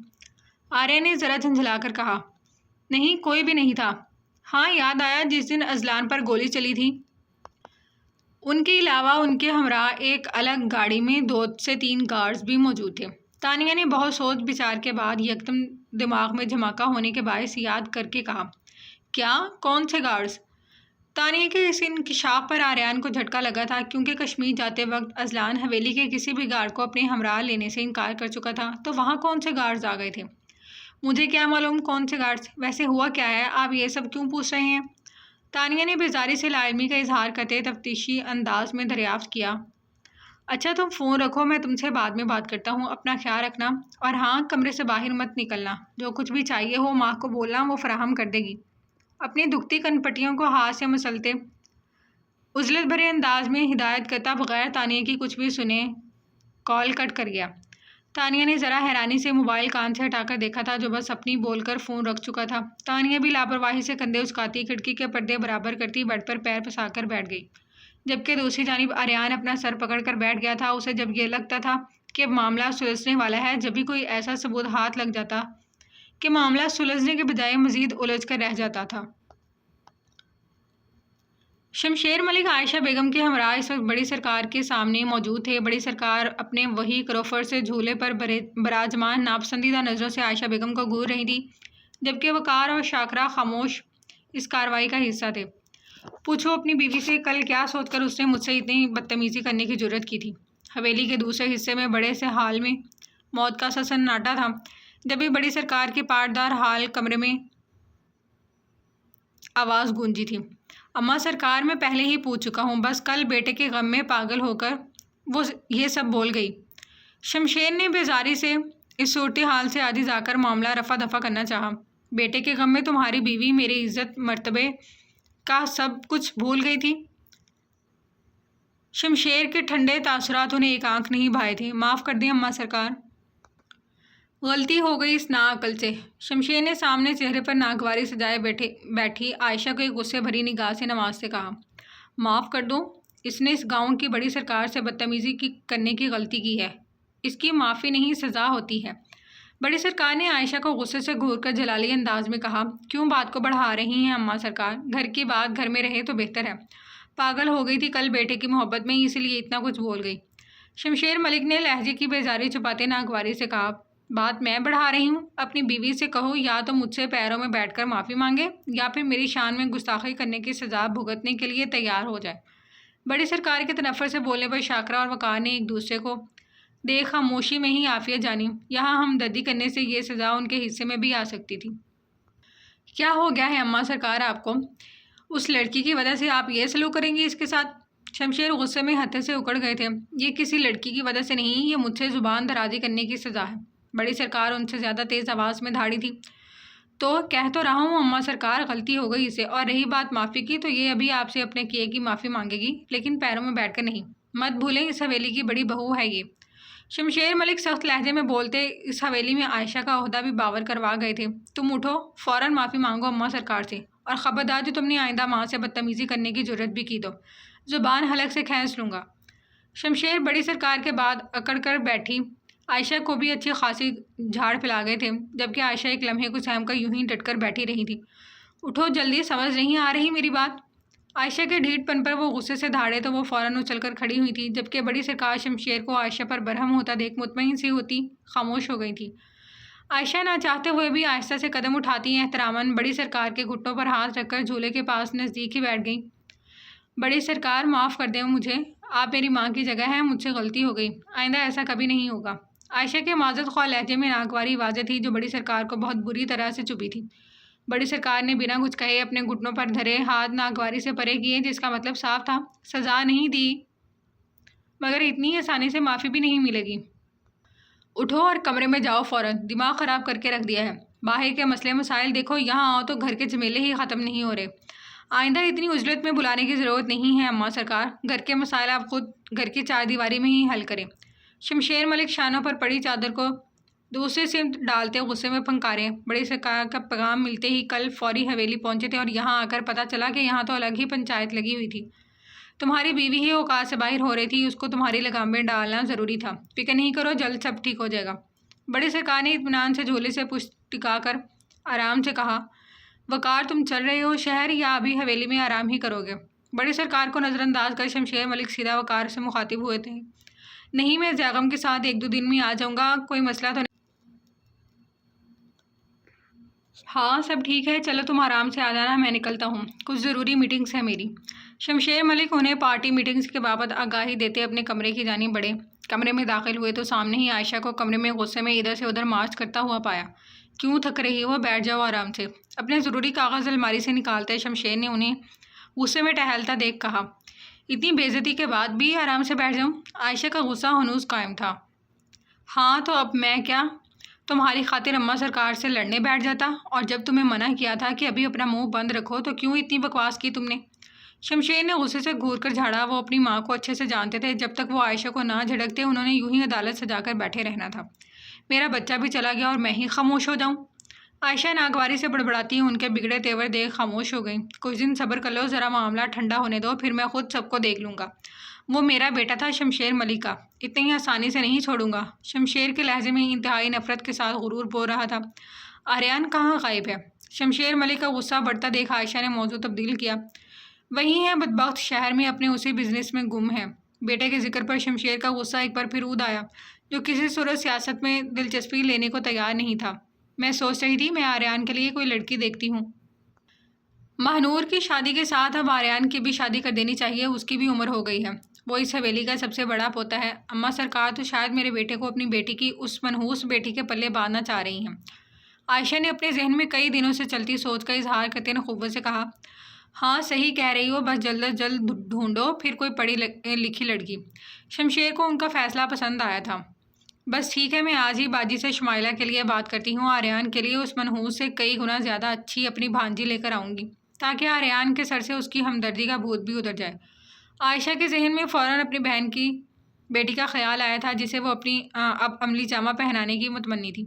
آریان نے ذرا جھنجھلا کر کہا۔ نہیں، کوئی بھی نہیں تھا۔ ہاں، یاد آیا جس دن ازلان پر گولی چلی تھی۔ ان کے علاوہ ان کے ہمراہ ایک الگ گاڑی میں 2 سے 3 گارڈز بھی موجود تھے۔ تانیہ نے بہت سوچ بچار کے بعد یکدم دماغ میں دھماکہ ہونے کے باعث یاد کر کے کہا، کیا؟ کون سے گارڈز؟ تانیہ کے اس انکشاف پر آریان کو جھٹکا لگا تھا، کیونکہ کشمیر جاتے وقت ازلان حویلی کے کسی بھی گارڈ کو اپنے ہمراہ لینے سے انکار کر چکا تھا، تو وہاں کون سے گارڈز آ گئے تھے؟ مجھے کیا معلوم کون سے گارڈز؟ ویسے ہوا کیا ہے؟ آپ یہ سب کیوں پوچھ رہے ہیں؟ تانیہ نے بیزاری سے لا علمی کا اظہار کرتے تفتیشی انداز میں دریافت کیا۔ اچھا، تم فون رکھو، میں تم سے بعد میں بات کرتا ہوں۔ اپنا خیال رکھنا، اور ہاں، کمرے سے باہر مت نکلنا۔ جو کچھ بھی چاہیے ہو ماں کو بولنا، وہ فراہم کر دے گی۔ اپنی دکھتی کن پٹیوں کو ہاتھ سے مسلتے عزلت بھرے انداز میں ہدایت کرتا بغیر تانیہ کی کچھ بھی سنے کال کٹ کر گیا۔ تانیہ نے ذرا حیرانی سے موبائل کان سے ہٹا کر دیکھا تھا، جو بس اپنی بول کر فون رکھ چکا تھا۔ تانیہ بھی لاپرواہی سے کندھے اچکاتی کھڑکی کے پردے برابر کرتی بیڈ پر پیر پسا کر بیٹھ گئی، جبکہ دوسری جانب آریان اپنا سر پکڑ کر بیٹھ گیا تھا۔ اسے جب یہ لگتا تھا کہ معاملہ سلجھنے والا ہے، جب بھی کوئی ایسا ثبوت ہاتھ لگ جاتا کہ معاملہ سلجھنے کے بجائے مزید الجھ کر رہ جاتا تھا۔ شمشیر ملک عائشہ بیگم کے ہمراہ اس وقت بڑی سرکار کے سامنے موجود تھے۔ بڑی سرکار اپنے وہی کروفر سے جھولے پر براجمان ناپسندیدہ نظروں سے عائشہ بیگم کو گھور رہی تھی، جبکہ وقار اور شاکرہ خاموش اس کارروائی کا حصہ تھے۔ پوچھو اپنی بیوی سے کل کیا سوچ کر اس نے مجھ سے اتنی بدتمیزی کرنے کی جرت کی تھی؟ حویلی کے دوسرے حصے میں بڑے سے ہال میں موت کا سا سناٹا تھا، جب بھی بڑی سرکار کے پاٹدار ہال کمرے میں آواز گونجی تھی، اماں سرکار، میں پہلے ہی پوچھ چکا ہوں، بس کل بیٹے کے غم میں پاگل ہو کر وہ یہ سب بول گئی۔ شمشیر نے بیزاری سے اس صورتحال سے عاجز آ کر معاملہ رفع دفع کرنا چاہا۔ بیٹے کے غم میں تمہاری بیوی میری عزت مرتبے کا سب کچھ بھول گئی تھی؟ شمشیر کے ٹھنڈے تاثرات انہیں ایک آنکھ نہیں بھائے تھے۔ معاف کر دیں اماں سرکار، غلطی ہو گئی اس ناعقل سے۔ شمشیر نے سامنے چہرے پر ناگواری سجائے بیٹھی عائشہ کو ایک غصے بھری نگاہ سے نواز سے کہا، معاف کر دو، اس نے اس گاؤں کی بڑی سرکار سے بدتمیزی کرنے کی غلطی کی ہے، اس کی معافی نہیں سزا ہوتی ہے۔ بڑی سرکار نے عائشہ کو غصے سے گھور کر جلالی انداز میں کہا، کیوں بات کو بڑھا رہی ہیں اماں سرکار؟ گھر کی بات گھر میں رہے تو بہتر ہے۔ پاگل ہو گئی تھی کل بیٹے کی محبت میں، اس لیے اتنا کچھ بول گئی۔ شمشیر ملک نے لہجے کی بیزاری چھپاتے ناگواری سے کہا، بات میں بڑھا رہی ہوں؟ اپنی بیوی سے کہو یا تو مجھ سے پیروں میں بیٹھ کر معافی مانگے، یا پھر میری شان میں گستاخی کرنے کی سزا بھگتنے کے لیے تیار ہو جائے۔ بڑی سرکار کے تنفر سے بولنے پر شاکرہ اور وقار نے ایک دوسرے کو دیکھ خاموشی میں ہی عافیت جانی۔ یہاں ہمدردی کرنے سے یہ سزا ان کے حصے میں بھی آ سکتی تھی۔ کیا ہو گیا ہے اماں سرکار آپ کو؟ اس لڑکی کی وجہ سے آپ یہ سلوک کریں گی اس کے ساتھ؟ شمشیر غصے میں ہتھے سے اکڑ گئے تھے۔ یہ کسی لڑکی کی وجہ سے نہیں، یہ مجھ سے زبان درازی کرنے کی سزا ہے۔ بڑی سرکار ان سے زیادہ تیز آواز میں دھاڑی تھی، تو کہہ تو رہا ہوں اماں سرکار، غلطی ہو گئی اسے، اور رہی بات معافی کی تو یہ ابھی آپ سے اپنے کیے کی معافی مانگے گی، لیکن پیروں میں بیٹھ کر نہیں۔ مت بھولیں اس حویلی کی بڑی بہو ہے یہ۔ شمشیر ملک سخت لہجے میں بولتے اس حویلی میں عائشہ کا عہدہ بھی باور کروا گئے تھے۔ تم اٹھو، فوراً معافی مانگو اماں سرکار سے، اور خبردار جو تم نے آئندہ ماں سے بدتمیزی کرنے کی جرت بھی کی تو زبان حلق سے کھینچ لوں گا۔ شمشیر بڑی سرکار کے بعد اکڑ کر بیٹھی عائشہ کو بھی اچھی خاصی جھاڑ پھیلا گئے تھے، جبکہ عائشہ ایک لمحے کو سہم کر یوں ہی ڈٹ کر بیٹھی رہی تھی۔ اٹھو جلدی، سمجھ نہیں آ رہی میری بات؟ عائشہ کے ڈھیٹ پن پر وہ غصے سے دھاڑے تو وہ فوراً اچھل کر کھڑی ہوئی تھی، جبکہ بڑی سرکار شمشیر کو عائشہ پر برہم ہوتا دیکھ مطمئن سی ہوتی خاموش ہو گئی تھی۔ عائشہ نہ چاہتے ہوئے بھی آہستہ سے قدم اٹھاتی احتراماً بڑی سرکار کے گھٹنوں پر ہاتھ رکھ کر جھولے کے پاس نزدیک ہی بیٹھ گئی۔ بڑی سرکار، معاف کر دیں مجھے، آپ میری ماں کی جگہ ہیں، مجھ سے غلطی ہو گئی، آئندہ ایسا کبھی نہیں ہوگا۔ عائشہ کے معذرت خواہ لہجے میں ناگواری واضح تھی، جو بڑی سرکار کو بہت بری طرح سے چبھی تھی۔ بڑی سرکار نے بنا کچھ کہے اپنے گھٹنوں پر دھرے ہاتھ ناگواری سے پرے کیے، جس کا مطلب صاف تھا، سزا نہیں دی مگر اتنی آسانی سے معافی بھی نہیں ملے گی۔ اٹھو اور کمرے میں جاؤ فوراً، دماغ خراب کر کے رکھ دیا ہے۔ باہر کے مسئلے مسائل دیکھو، یہاں آؤ تو گھر کے جھمیلے ہی ختم نہیں ہو رہے۔ آئندہ اتنی عجلت میں بلانے کی ضرورت نہیں ہے اماں سرکار، گھر کے مسائل آپ خود گھر کی چار دیواری میں ہی حل کریں۔ شمشیر ملک شانوں پر پڑی چادر کو دوسری سمت ڈالتے غصے میں پھنکارے۔ بڑی سرکار کا پیغام ملتے ہی کل فوری حویلی پہنچے تھے، اور یہاں آ کر پتہ چلا کہ یہاں تو الگ ہی پنچایت لگی ہوئی تھی۔ تمہاری بیوی ہی اوقات سے باہر ہو رہی تھی، اس کو تمہاری لگام میں ڈالنا ضروری تھا۔ فکر نہیں کرو، جلد سب ٹھیک ہو جائے گا۔ بڑی سرکار نے اطمینان سے جھولے سے پشت ٹکا کر آرام سے کہا، وقار تم چل رہے ہو شہر یا ابھی حویلی میں آرام ہی کرو گے؟ بڑی سرکار کو نظر انداز کر شمشیر ملک سیدھا وقار سے مخاطب ہوئے تھے۔ نہیں، میں زیغم کے ساتھ 1-2 دن میں آ جاؤں گا، کوئی مسئلہ تو نہیں؟ ہاں سب ٹھیک ہے، چلو تم آرام سے آ جانا، میں نکلتا ہوں، کچھ ضروری میٹنگز ہیں میری۔ شمشیر ملک انہیں پارٹی میٹنگز کے بابت آگاہی دیتے اپنے کمرے کی جانب بڑھے۔ کمرے میں داخل ہوئے تو سامنے ہی عائشہ کو کمرے میں غصے میں ادھر سے ادھر مارچ کرتا ہوا پایا۔ کیوں تھک رہی ہو؟ بیٹھ جاؤ آرام سے۔ اپنے ضروری کاغذ الماری سے نکالتے شمشیر نے انہیں غصے میں ٹہلتا دیکھ کہا۔ اتنی بے عزتی کے بعد بھی آرام سے بیٹھ جاؤں؟ عائشہ کا غصہ ہنوز قائم تھا۔ ہاں تو اب میں کیا؟ تمہاری خاطر اماں سرکار سے لڑنے بیٹھ جاتا، اور جب تمہیں منع کیا تھا کہ ابھی اپنا منہ بند رکھو تو کیوں اتنی بکواس کی تم نے؟ شمشیر نے غصے سے گھور کر جھاڑا۔ وہ اپنی ماں کو اچھے سے جانتے تھے، جب تک وہ عائشہ کو نہ جھڑکتے انہوں نے یوں ہی عدالت سجا کر بیٹھے رہنا تھا۔ میرا بچہ بھی چلا گیا اور میں ہی خاموش ہو جاؤں؟ عائشہ ناگواری سے بڑبڑاتی ان کے بگڑے تیور دیکھ خاموش ہو گئیں۔ کچھ دن صبر کر لو، ذرا معاملہ ٹھنڈا ہونے دو، پھر میں خود سب کو دیکھ لوں گا۔ وہ میرا بیٹا تھا شمشیر ملک کا، اتنی آسانی سے نہیں چھوڑوں گا۔ شمشیر کے لہجے میں انتہائی نفرت کے ساتھ غرور بول رہا تھا۔ آریان کہاں غائب ہے؟ شمشیر ملک کا غصہ بڑھتا دیکھ عائشہ نے موضوع تبدیل کیا۔ وہی ہے بدبخت، شہر میں اپنے اسی بزنس میں گم ہے۔ بیٹے کے ذکر پر شمشیر کا غصہ ایک بار پھر اود آیا، جو کسی صورت سیاست میں دلچسپی لینے کو تیار نہیں تھا۔ میں سوچ رہی تھی میں آریان کے لیے کوئی لڑکی دیکھتی ہوں۔ ماہنور کی شادی کے ساتھ اب آریان کی بھی شادی کر دینی چاہیے، اس کی بھی عمر ہو گئی ہے۔ وہ اس حویلی کا سب سے بڑا پوتا ہے۔ اماں سرکار تو شاید میرے بیٹے کو اپنی بیٹی کی اس منحوس بیٹی کے پلے باندھنا چاہ رہی ہیں۔ عائشہ نے اپنے ذہن میں کئی دنوں سے چلتی سوچ کا اظہار کرتے نخوت سے کہا۔ ہاں صحیح کہہ رہی ہو، بس جلد از جلد ڈھونڈو پھر کوئی پڑھی لکھی لڑکی۔ شمشیر کو ان کا فیصلہ پسند آیا تھا۔ بس ٹھیک ہے، میں آج ہی باجی سے شمائلہ کے لیے بات کرتی ہوں۔ آریان کے لیے اس منحوس سے کئی گنا زیادہ اچھی اپنی بھانجی لے کر آؤں گی، تاکہ آریان کے سر سے اس کی ہمدردی کا بھوت بھی اتر جائے۔ عائشہ کے ذہن میں فوراً اپنی بہن کی بیٹی کا خیال آیا تھا، جسے وہ اپنی اب عملی جامہ پہنانے کی متمنی تھی۔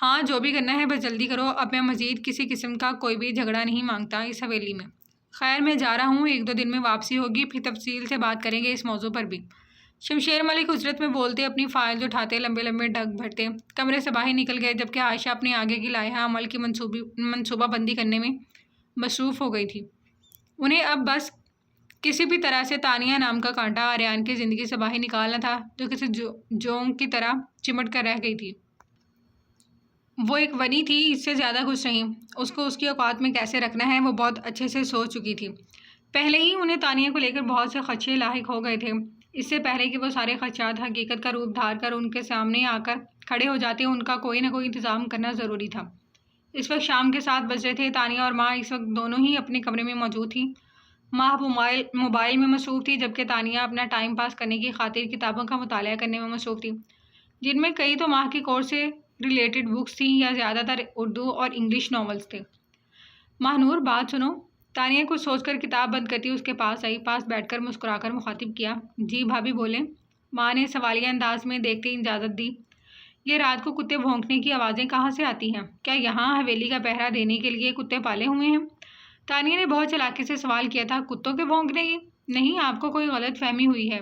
ہاں جو بھی کرنا ہے بس جلدی کرو، اب میں مزید کسی قسم کا کوئی بھی جھگڑا نہیں مانگتا اس حویلی میں۔ خیر میں جا رہا ہوں، 1-2 دن میں واپسی ہوگی، پھر تفصیل سے بات کریں گے اس موضوع پر بھی۔ شمشیر ملک اجرت میں بولتے اپنی فائل اٹھاتے لمبے لمبے ڈگ بھرتے کمرے سے باہر نکل گئے، جبکہ عائشہ اپنے آگے کی لائحہ عمل کی منصوبہ بندی کرنے میں مصروف ہو گئی تھی۔ انہیں اب بس کسی بھی طرح سے تانیہ نام کا کانٹا آریان کی زندگی سے باہر نکالنا تھا، جو کسی جونگ کی طرح چمٹ کر رہ گئی تھی۔ وہ ایک ونی تھی، اس سے زیادہ کچھ نہیں۔ اس کو اس کی اوقات میں کیسے رکھنا ہے وہ بہت اچھے سے سوچ چکی تھی۔ پہلے ہی انہیں تانیہ کو لے کر بہت سے خدشے لاحق ہو گئے تھے، اس سے پہلے کہ وہ سارے خدشات حقیقت کا روپ دھار کر ان کے سامنے آ کر کھڑے ہو جاتے، ان کا کوئی نہ کوئی انتظام کرنا ضروری تھا۔ اس وقت شام کے 7 بج رہے تھے۔ تانیہ اور ماں اس وقت دونوں ہی اپنے کمرے میں موجود تھیں۔ ماں موبائل میں مصروف تھی، جبکہ تانیہ اپنا ٹائم پاس کرنے کی خاطر کتابوں کا مطالعہ کرنے میں مصروف تھی، جن میں کئی تو ماہ کی کورس سے ریلیٹڈ بکس تھیں یا زیادہ تر اردو اور انگلش ناولز تھے۔ ماہنور بات سنو۔ تانیہ کچھ سوچ کر کتاب بند کرتی اس کے پاس آئی، پاس بیٹھ کر مسکرا کر مخاطب کیا۔ جی بھابھی بولیں۔ ماں نے سوالیہ انداز میں دیکھتے ہی اجازت دی۔ یہ رات کو کتے بھونکنے کی آوازیں کہاں سے آتی ہیں؟ کیا یہاں حویلی کا پہرا دینے کے لیے کتے پالے ہوئے ہیں؟ تانیہ نے بہت چلاکی سے سوال کیا تھا۔ کتوں کے بھونکنے کی؟ نہیں، آپ کو کوئی غلط فہمی ہوئی ہے۔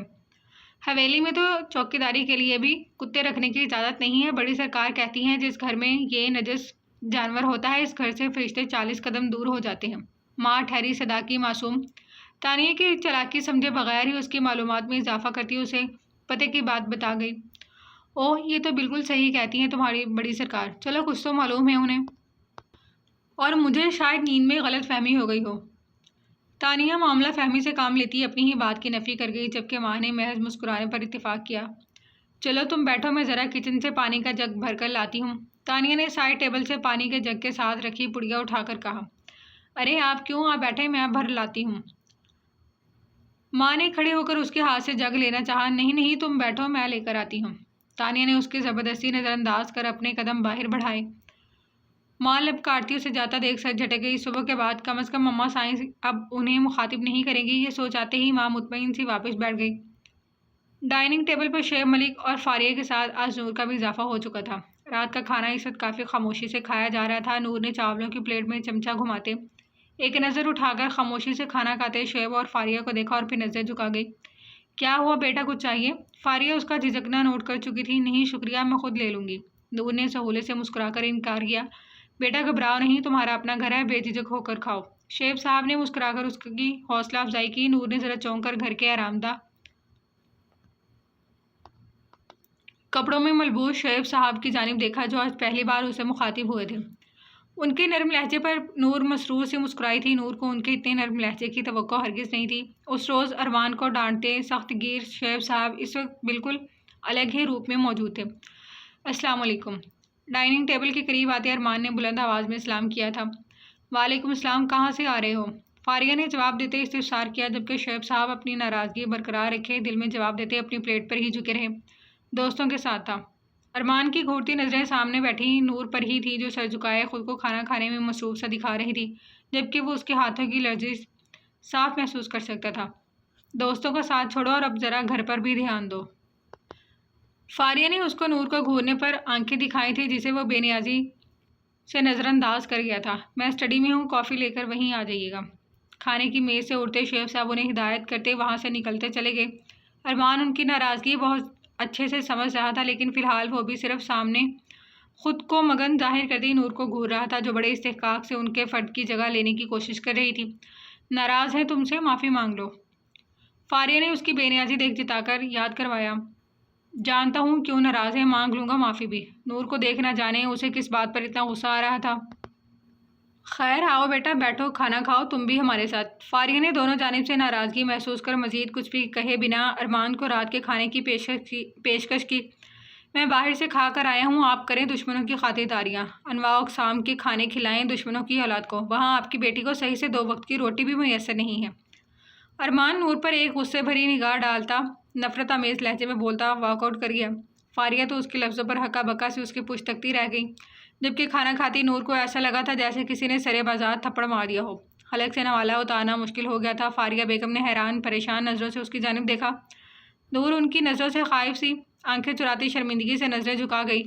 حویلی میں تو چوکیداری کے لیے بھی کتے رکھنے کی اجازت نہیں ہے۔ بڑی سرکار کہتی ہیں جس گھر میں یہ نجس جانور ہوتا ہے اس گھر سے فرشتے 40 قدم دور ہو جاتے ہیں۔ ماں ٹھہری صدا کی معصوم۔ تانیہ کی چلاکی سمجھے بغیر ہی اس کی معلومات میں اضافہ کرتی اسے پتے کی بات بتا گئی۔ اوہ یہ تو بالکل صحیح کہتی ہیں تمہاری بڑی سرکار، چلو کچھ تو معلوم ہے انہیں، اور مجھے شاید نیند میں غلط فہمی ہو گئی ہو۔ تانیہ معاملہ فہمی سے کام لیتی اپنی ہی بات کی نفی کر گئی، جبکہ ماں نے محض مسکرانے پر اتفاق کیا۔ چلو تم بیٹھو، میں ذرا کچن سے پانی کا جگ بھر کر لاتی ہوں۔ تانیہ نے سائڈ ٹیبل سے پانی کے جگ کے ساتھ رکھی پڑیا اٹھا کر کہا۔ ارے آپ کیوں؟ آپ بیٹھے، میں بھر لاتی ہوں۔ ماں نے کھڑے ہو کر اس کے ہاتھ سے جگ لینا چاہا۔ نہیں نہیں تم بیٹھو، میں لے کر آتی ہوں۔ تانیہ نے اس کی زبردستی نظر انداز کر اپنے قدم باہر بڑھائے۔ ماں لب کاٹتی اسے جاتا دیکھ سر جھٹک گئی۔ صبح کے بعد کم از کم مما سائنس اب انہیں مخاطب نہیں کریں گی، یہ سوچ آتے ہی ماں مطمئن سی واپس بیٹھ گئی۔ ڈائننگ ٹیبل پر شعیب ملک اور فاریہ کے ساتھ آج نور کا بھی اضافہ ہو چکا تھا۔ رات کا کھانا اس وقت کافی خاموشی سے کھایا جا رہا تھا۔ نور نے چاولوں کی پلیٹ میں چمچہ گھماتے ایک نظر اٹھا کر خاموشی سے کھانا کھاتے شعیب اور فاریہ کو دیکھا اور پھر نظر جھکا گئی۔ کیا ہوا بیٹا، کچھ چاہیے؟ فاریہ اس کا جھجکنا نوٹ کر چکی تھی۔ نہیں شکریہ، میں خود لے لوں گی۔ نور نے سہولت سے مسکرا کر انکار کیا۔ بیٹا گھبراؤ نہیں، تمہارا اپنا گھر ہے، بے جھجک ہو کر کھاؤ۔ شعیب صاحب نے مسکرا کر اس کی حوصلہ افزائی کی۔ نور نے ذرا چونک کر گھر کے آرامدہ کپڑوں میں ملبوس شعیب صاحب کی جانب دیکھا جو آج پہلی بار اسے مخاطب ہوئے تھے۔ ان کے نرم لہجے پر نور مسرور سے مسکرائی تھی۔ نور کو ان کے اتنے نرم لہجے کی توقع ہرگز نہیں تھی۔ اس روز ارمان کو ڈانٹتے سخت گیر شعیب صاحب اس وقت بالکل الگ ہی روپ میں موجود تھے۔ السلام علیکم۔ ڈائننگ ٹیبل کے قریب آتے ارمان نے بلند آواز میں سلام کیا تھا۔ وعلیکم السلام، کہاں سے آ رہے ہو؟ فاریہ نے جواب دیتے استفسار کیا، جبکہ شعیب صاحب اپنی ناراضگی برقرار رکھے دل میں جواب دیتے اپنی پلیٹ پر ہی جھکے رہے۔ دوستوں کے ساتھ تھا۔ ارمان کی گھورتی نظریں سامنے بیٹھی نور پر ہی تھی جو سر جھکائے خود کو کھانا کھانے میں مصروف سا دکھا رہی تھی، جبکہ وہ اس کے ہاتھوں کی لرزش صاف محسوس کر سکتا تھا۔ دوستوں کا ساتھ چھوڑو اور اب ذرا گھر پر بھی دھیان دو۔ فاریہ نے اس کو نور کو گھورنے پر آنکھیں دکھائی تھی جسے وہ بے نیازی سے نظر انداز کر گیا تھا۔ میں اسٹڈی میں ہوں، کافی لے کر وہیں آ جائیے گا۔ کھانے کی میز سے اٹھتے شعیب صاحب انہیں ہدایت کرتے وہاں سے نکلتے چلے گئے۔ ارمان ان کی ناراضگی بہت اچھے سے سمجھ رہا تھا، لیکن فی الحال وہ بھی صرف سامنے خود کو مگن ظاہر کرتے ہی نور کو گھور رہا تھا جو بڑے استحقاق سے ان کے فرد کی جگہ لینے کی کوشش کر رہی تھی۔ ناراض ہے تم سے، معافی مانگ لو۔ فاریہ نے اس کی بے نیازی دیکھ جتا کر یاد کروایا۔ جانتا ہوں کیوں ناراض ہے، مانگ لوں گا معافی بھی۔ نور کو دیکھ نہ جانے اسے کس بات پر اتنا غصہ آ رہا تھا۔ خیر آؤ بیٹا بیٹھو، کھانا کھاؤ، تم بھی ہمارے ساتھ۔ فاریہ نے دونوں جانب سے ناراضگی محسوس کر مزید کچھ بھی کہے بنا ارمان کو رات کے کھانے کی پیشکش کی۔ میں باہر سے کھا کر آیا ہوں، آپ کریں دشمنوں کی خاطرداریاں، انواع و اقسام کے کھانے کھلائیں دشمنوں کی اولاد کو، وہاں آپ کی بیٹی کو صحیح سے 2 وقت کی روٹی بھی میسر نہیں ہے۔ ارمان نور پر ایک غصے بھری نگاہ ڈالتا نفرت آمیز لہجے میں بولتا واک آؤٹ کر گیا۔ فاریہ تو اس کے لفظوں پر ہکا بکا سے اس کی پشت تکتی رہ گئی، جبکہ کھانا کھاتی نور کو ایسا لگا تھا جیسے کسی نے سرے بازار تھپڑ مار دیا ہو۔ حلق سے نوالا اتارنا مشکل ہو گیا تھا۔ فاریہ بیگم نے حیران پریشان نظروں سے اس کی جانب دیکھا۔ نور ان کی نظروں سے خائف سی آنکھیں چراتی شرمندگی سے نظریں جھکا گئی۔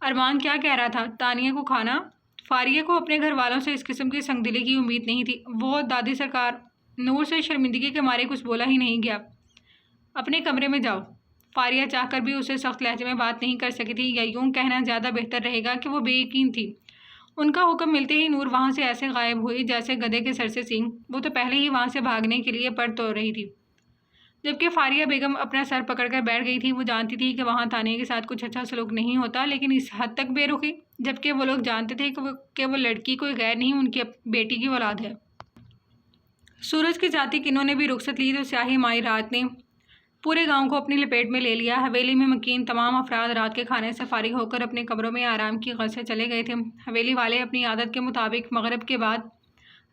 ارمان کیا کہہ رہا تھا؟ تانیہ کو کھانا؟ فاریہ کو اپنے گھر والوں سے اس قسم کی سنگ دلی کی امید نہیں تھی۔ وہ دادی سرکار، نور سے شرمندگی کے مارے کچھ بولا ہی نہیں گیا۔ اپنے کمرے میں جاؤ۔ فاریہ چاہ کر بھی اسے سخت لہجے میں بات نہیں کر سکی تھی، یا یوں کہنا زیادہ بہتر رہے گا کہ وہ بے یقین تھی۔ ان کا حکم ملتے ہی نور وہاں سے ایسے غائب ہوئی جیسے گدھے کے سر سے سینگ۔ وہ تو پہلے ہی وہاں سے بھاگنے کے لیے پڑ توڑ رہی تھی، جبکہ فاریہ بیگم اپنا سر پکڑ کر بیٹھ گئی تھی۔ وہ جانتی تھی کہ وہاں تانیہ کے ساتھ کچھ اچھا سلوک نہیں ہوتا، لیکن اس حد تک بے رخی، جبکہ وہ لوگ جانتے تھے کہ وہ لڑکی کوئی غیر نہیں، ان کی بیٹی کی اولاد ہے۔ سورج کی جاتی کنوں نے بھی رخصت لی تو سیاہی مائی رات نے پورے گاؤں کو اپنی لپیٹ میں لے لیا۔ حویلی میں مکین تمام افراد رات کے کھانے سے فارغ ہو کر اپنے کمروں میں آرام کی غرض سے چلے گئے تھے۔ حویلی والے اپنی عادت کے مطابق مغرب کے بعد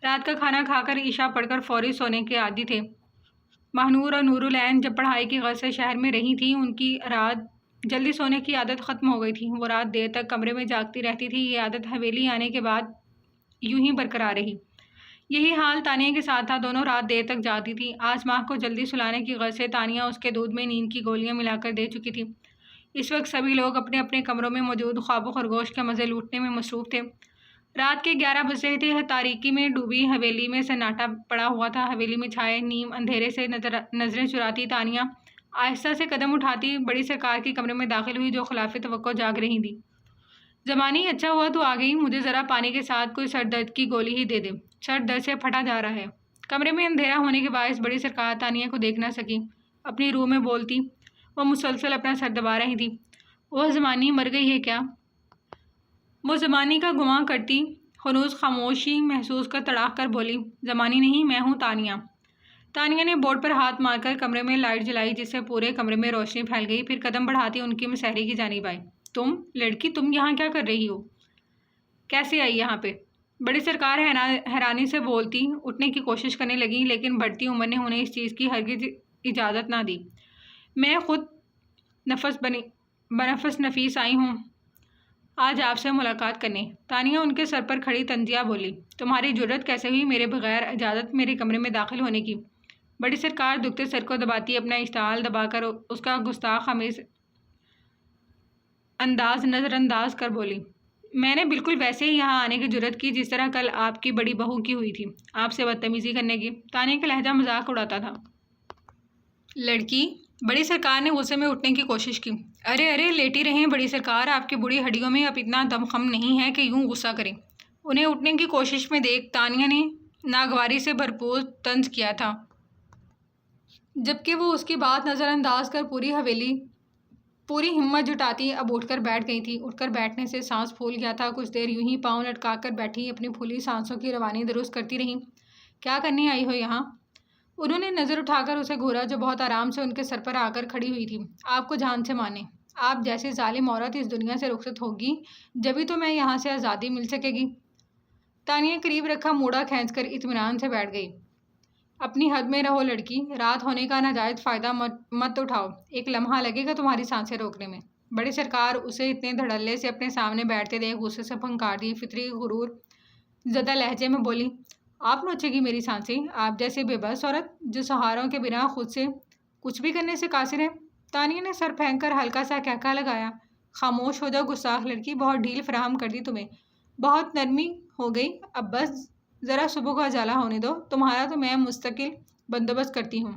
رات کا کھانا کھا کر عشاء پڑھ کر فوری سونے کے عادی تھے۔ ماہنور اور نور العین جب پڑھائی کی غرض سے شہر میں رہی تھیں، ان کی رات جلدی سونے کی عادت ختم ہو گئی تھی۔ وہ رات دیر تک کمرے میں جاگتی رہتی تھی۔ یہ عادت حویلی آنے کے بعد یوں ہی برقرار رہی۔ یہی حال تانیہ کے ساتھ تھا، دونوں رات دیر تک جاگتی تھی۔ آج ماہ کو جلدی سلانے کی غرض سے تانیہ اس کے دودھ میں نیند کی گولیاں ملا کر دے چکی تھی۔ اس وقت سبھی لوگ اپنے اپنے کمروں میں موجود خواب و خرگوش کے مزے لوٹنے میں مصروف تھے۔ رات کے 11 بج رہے تھے۔ تاریکی میں ڈوبی حویلی میں سناٹا پڑا ہوا تھا۔ حویلی میں چھائے نیم اندھیرے سے نظریں چراتی تانیہ آہستہ سے قدم اٹھاتی بڑی سرکار کے کمرے میں داخل ہوئی جو خلاف توقع جاگ رہی تھی۔ زمانی، اچھا ہوا تو آ گئی، مجھے ذرا پانی کے ساتھ کوئی سر درد کی گولی ہی دے دے، سر درد سے پھٹا جا رہا ہے۔ کمرے میں اندھیرا ہونے کے باعث بڑی سرکار تانیہ کو دیکھ نہ سکی۔ اپنی روح میں بولتی وہ مسلسل اپنا سر دبا رہی تھی۔ وہ زمانی مر گئی ہے کیا؟ وہ زمانی کا گماں کرتی ہنوز خاموشی محسوس کر تڑاک کر بولی، زمانی نہیں، میں ہوں تانیہ۔ تانیہ نے بورڈ پر ہاتھ مار کر کمرے میں لائٹ جلائی جس سے پورے کمرے میں روشنی پھیل گئی، پھر قدم بڑھاتی ان کی مسحری کی جانب آئی۔ تم لڑکی، تم یہاں کیا کر رہی ہو؟ کیسے آئی یہاں پہ؟ بڑی سرکار حیرانی سے بولتی اٹھنے کی کوشش کرنے لگیں، لیکن بڑھتی عمر نے انہیں اس چیز کی ہرگز اجازت نہ دی۔ میں خود بنفس نفیس آئی ہوں آج آپ سے ملاقات کرنے۔ تانیہ ان کے سر پر کھڑی تنزیہ بولی، تمہاری جرأت کیسے ہوئی میرے بغیر اجازت میرے کمرے میں داخل ہونے کی؟ بڑی سرکار دکھتے سر کو دباتی اپنا اشتعال دبا کر اس کا گستاخ آمیز انداز نظر انداز کر بولی، میں نے بالکل ویسے ہی یہاں آنے کی جرأت کی جس طرح کل آپ کی بڑی بہو کی ہوئی تھی، آپ سے بدتمیزی کرنے کی۔ تانیہ کا لہجہ مذاق اڑاتا تھا۔ لڑکی؟ بڑی سرکار نے غصے میں اٹھنے کی کوشش کی۔ ارے ارے لیٹی رہیں بڑی سرکار، آپ کی بوڑھی ہڈیوں میں اب اتنا دم خم نہیں ہے کہ یوں غصہ کریں۔ انہیں اٹھنے کی کوشش میں دیکھ تانیہ نے ناگواری سے بھرپور طنز کیا تھا، جبکہ وہ اس کی بات نظر انداز کر پوری ہمت جٹاتی اب اٹھ کر بیٹھ گئی تھی۔ اٹھ کر بیٹھنے سے سانس پھول گیا تھا، کچھ دیر یوں ہی پاؤں لٹکا کر بیٹھی اپنی پھولی سانسوں کی روانی درست کرتی رہی۔ کیا کرنے آئی ہو یہاں؟ انہوں نے نظر اٹھا کر اسے گھورا جو بہت آرام سے ان کے سر پر آ کر کھڑی ہوئی تھی۔ آپ کو جان سے مانے، آپ جیسی ظالم عورت اس دنیا سے رخصت ہوگی جبھی تو میں یہاں سے آزادی مل سکے گی۔ تانیہ قریب رکھا موڑا کھینچ کر اطمینان سے بیٹھ گئی۔ اپنی حد میں رہو لڑکی، رات ہونے کا ناجائز فائدہ مت اٹھاؤ، ایک لمحہ لگے گا تمہاری سانسیں روکنے میں۔ بڑی سرکار اسے اتنے دھڑلے سے اپنے سامنے بیٹھتے دیکھ غصے سے پھنکار دی فطری غرور زدہ لہجے میں بولی، آپ نوچے گی میری سانسیں؟ آپ جیسے بے بس عورت جو سہاروں کے بنا خود سے کچھ بھی کرنے سے قاصر ہے؟ تانیہ نے سر پھینک کر ہلکا سا کہکا لگایا، خاموش ہو جاؤ گستاخ لڑکی، بہت ڈھیل فراہم کر دی تمہیں، بہت نرمی ہو گئی، اب بس ذرا صبح کا اجالا ہونے دو، تمہارا تو میں مستقل بندوبست کرتی ہوں۔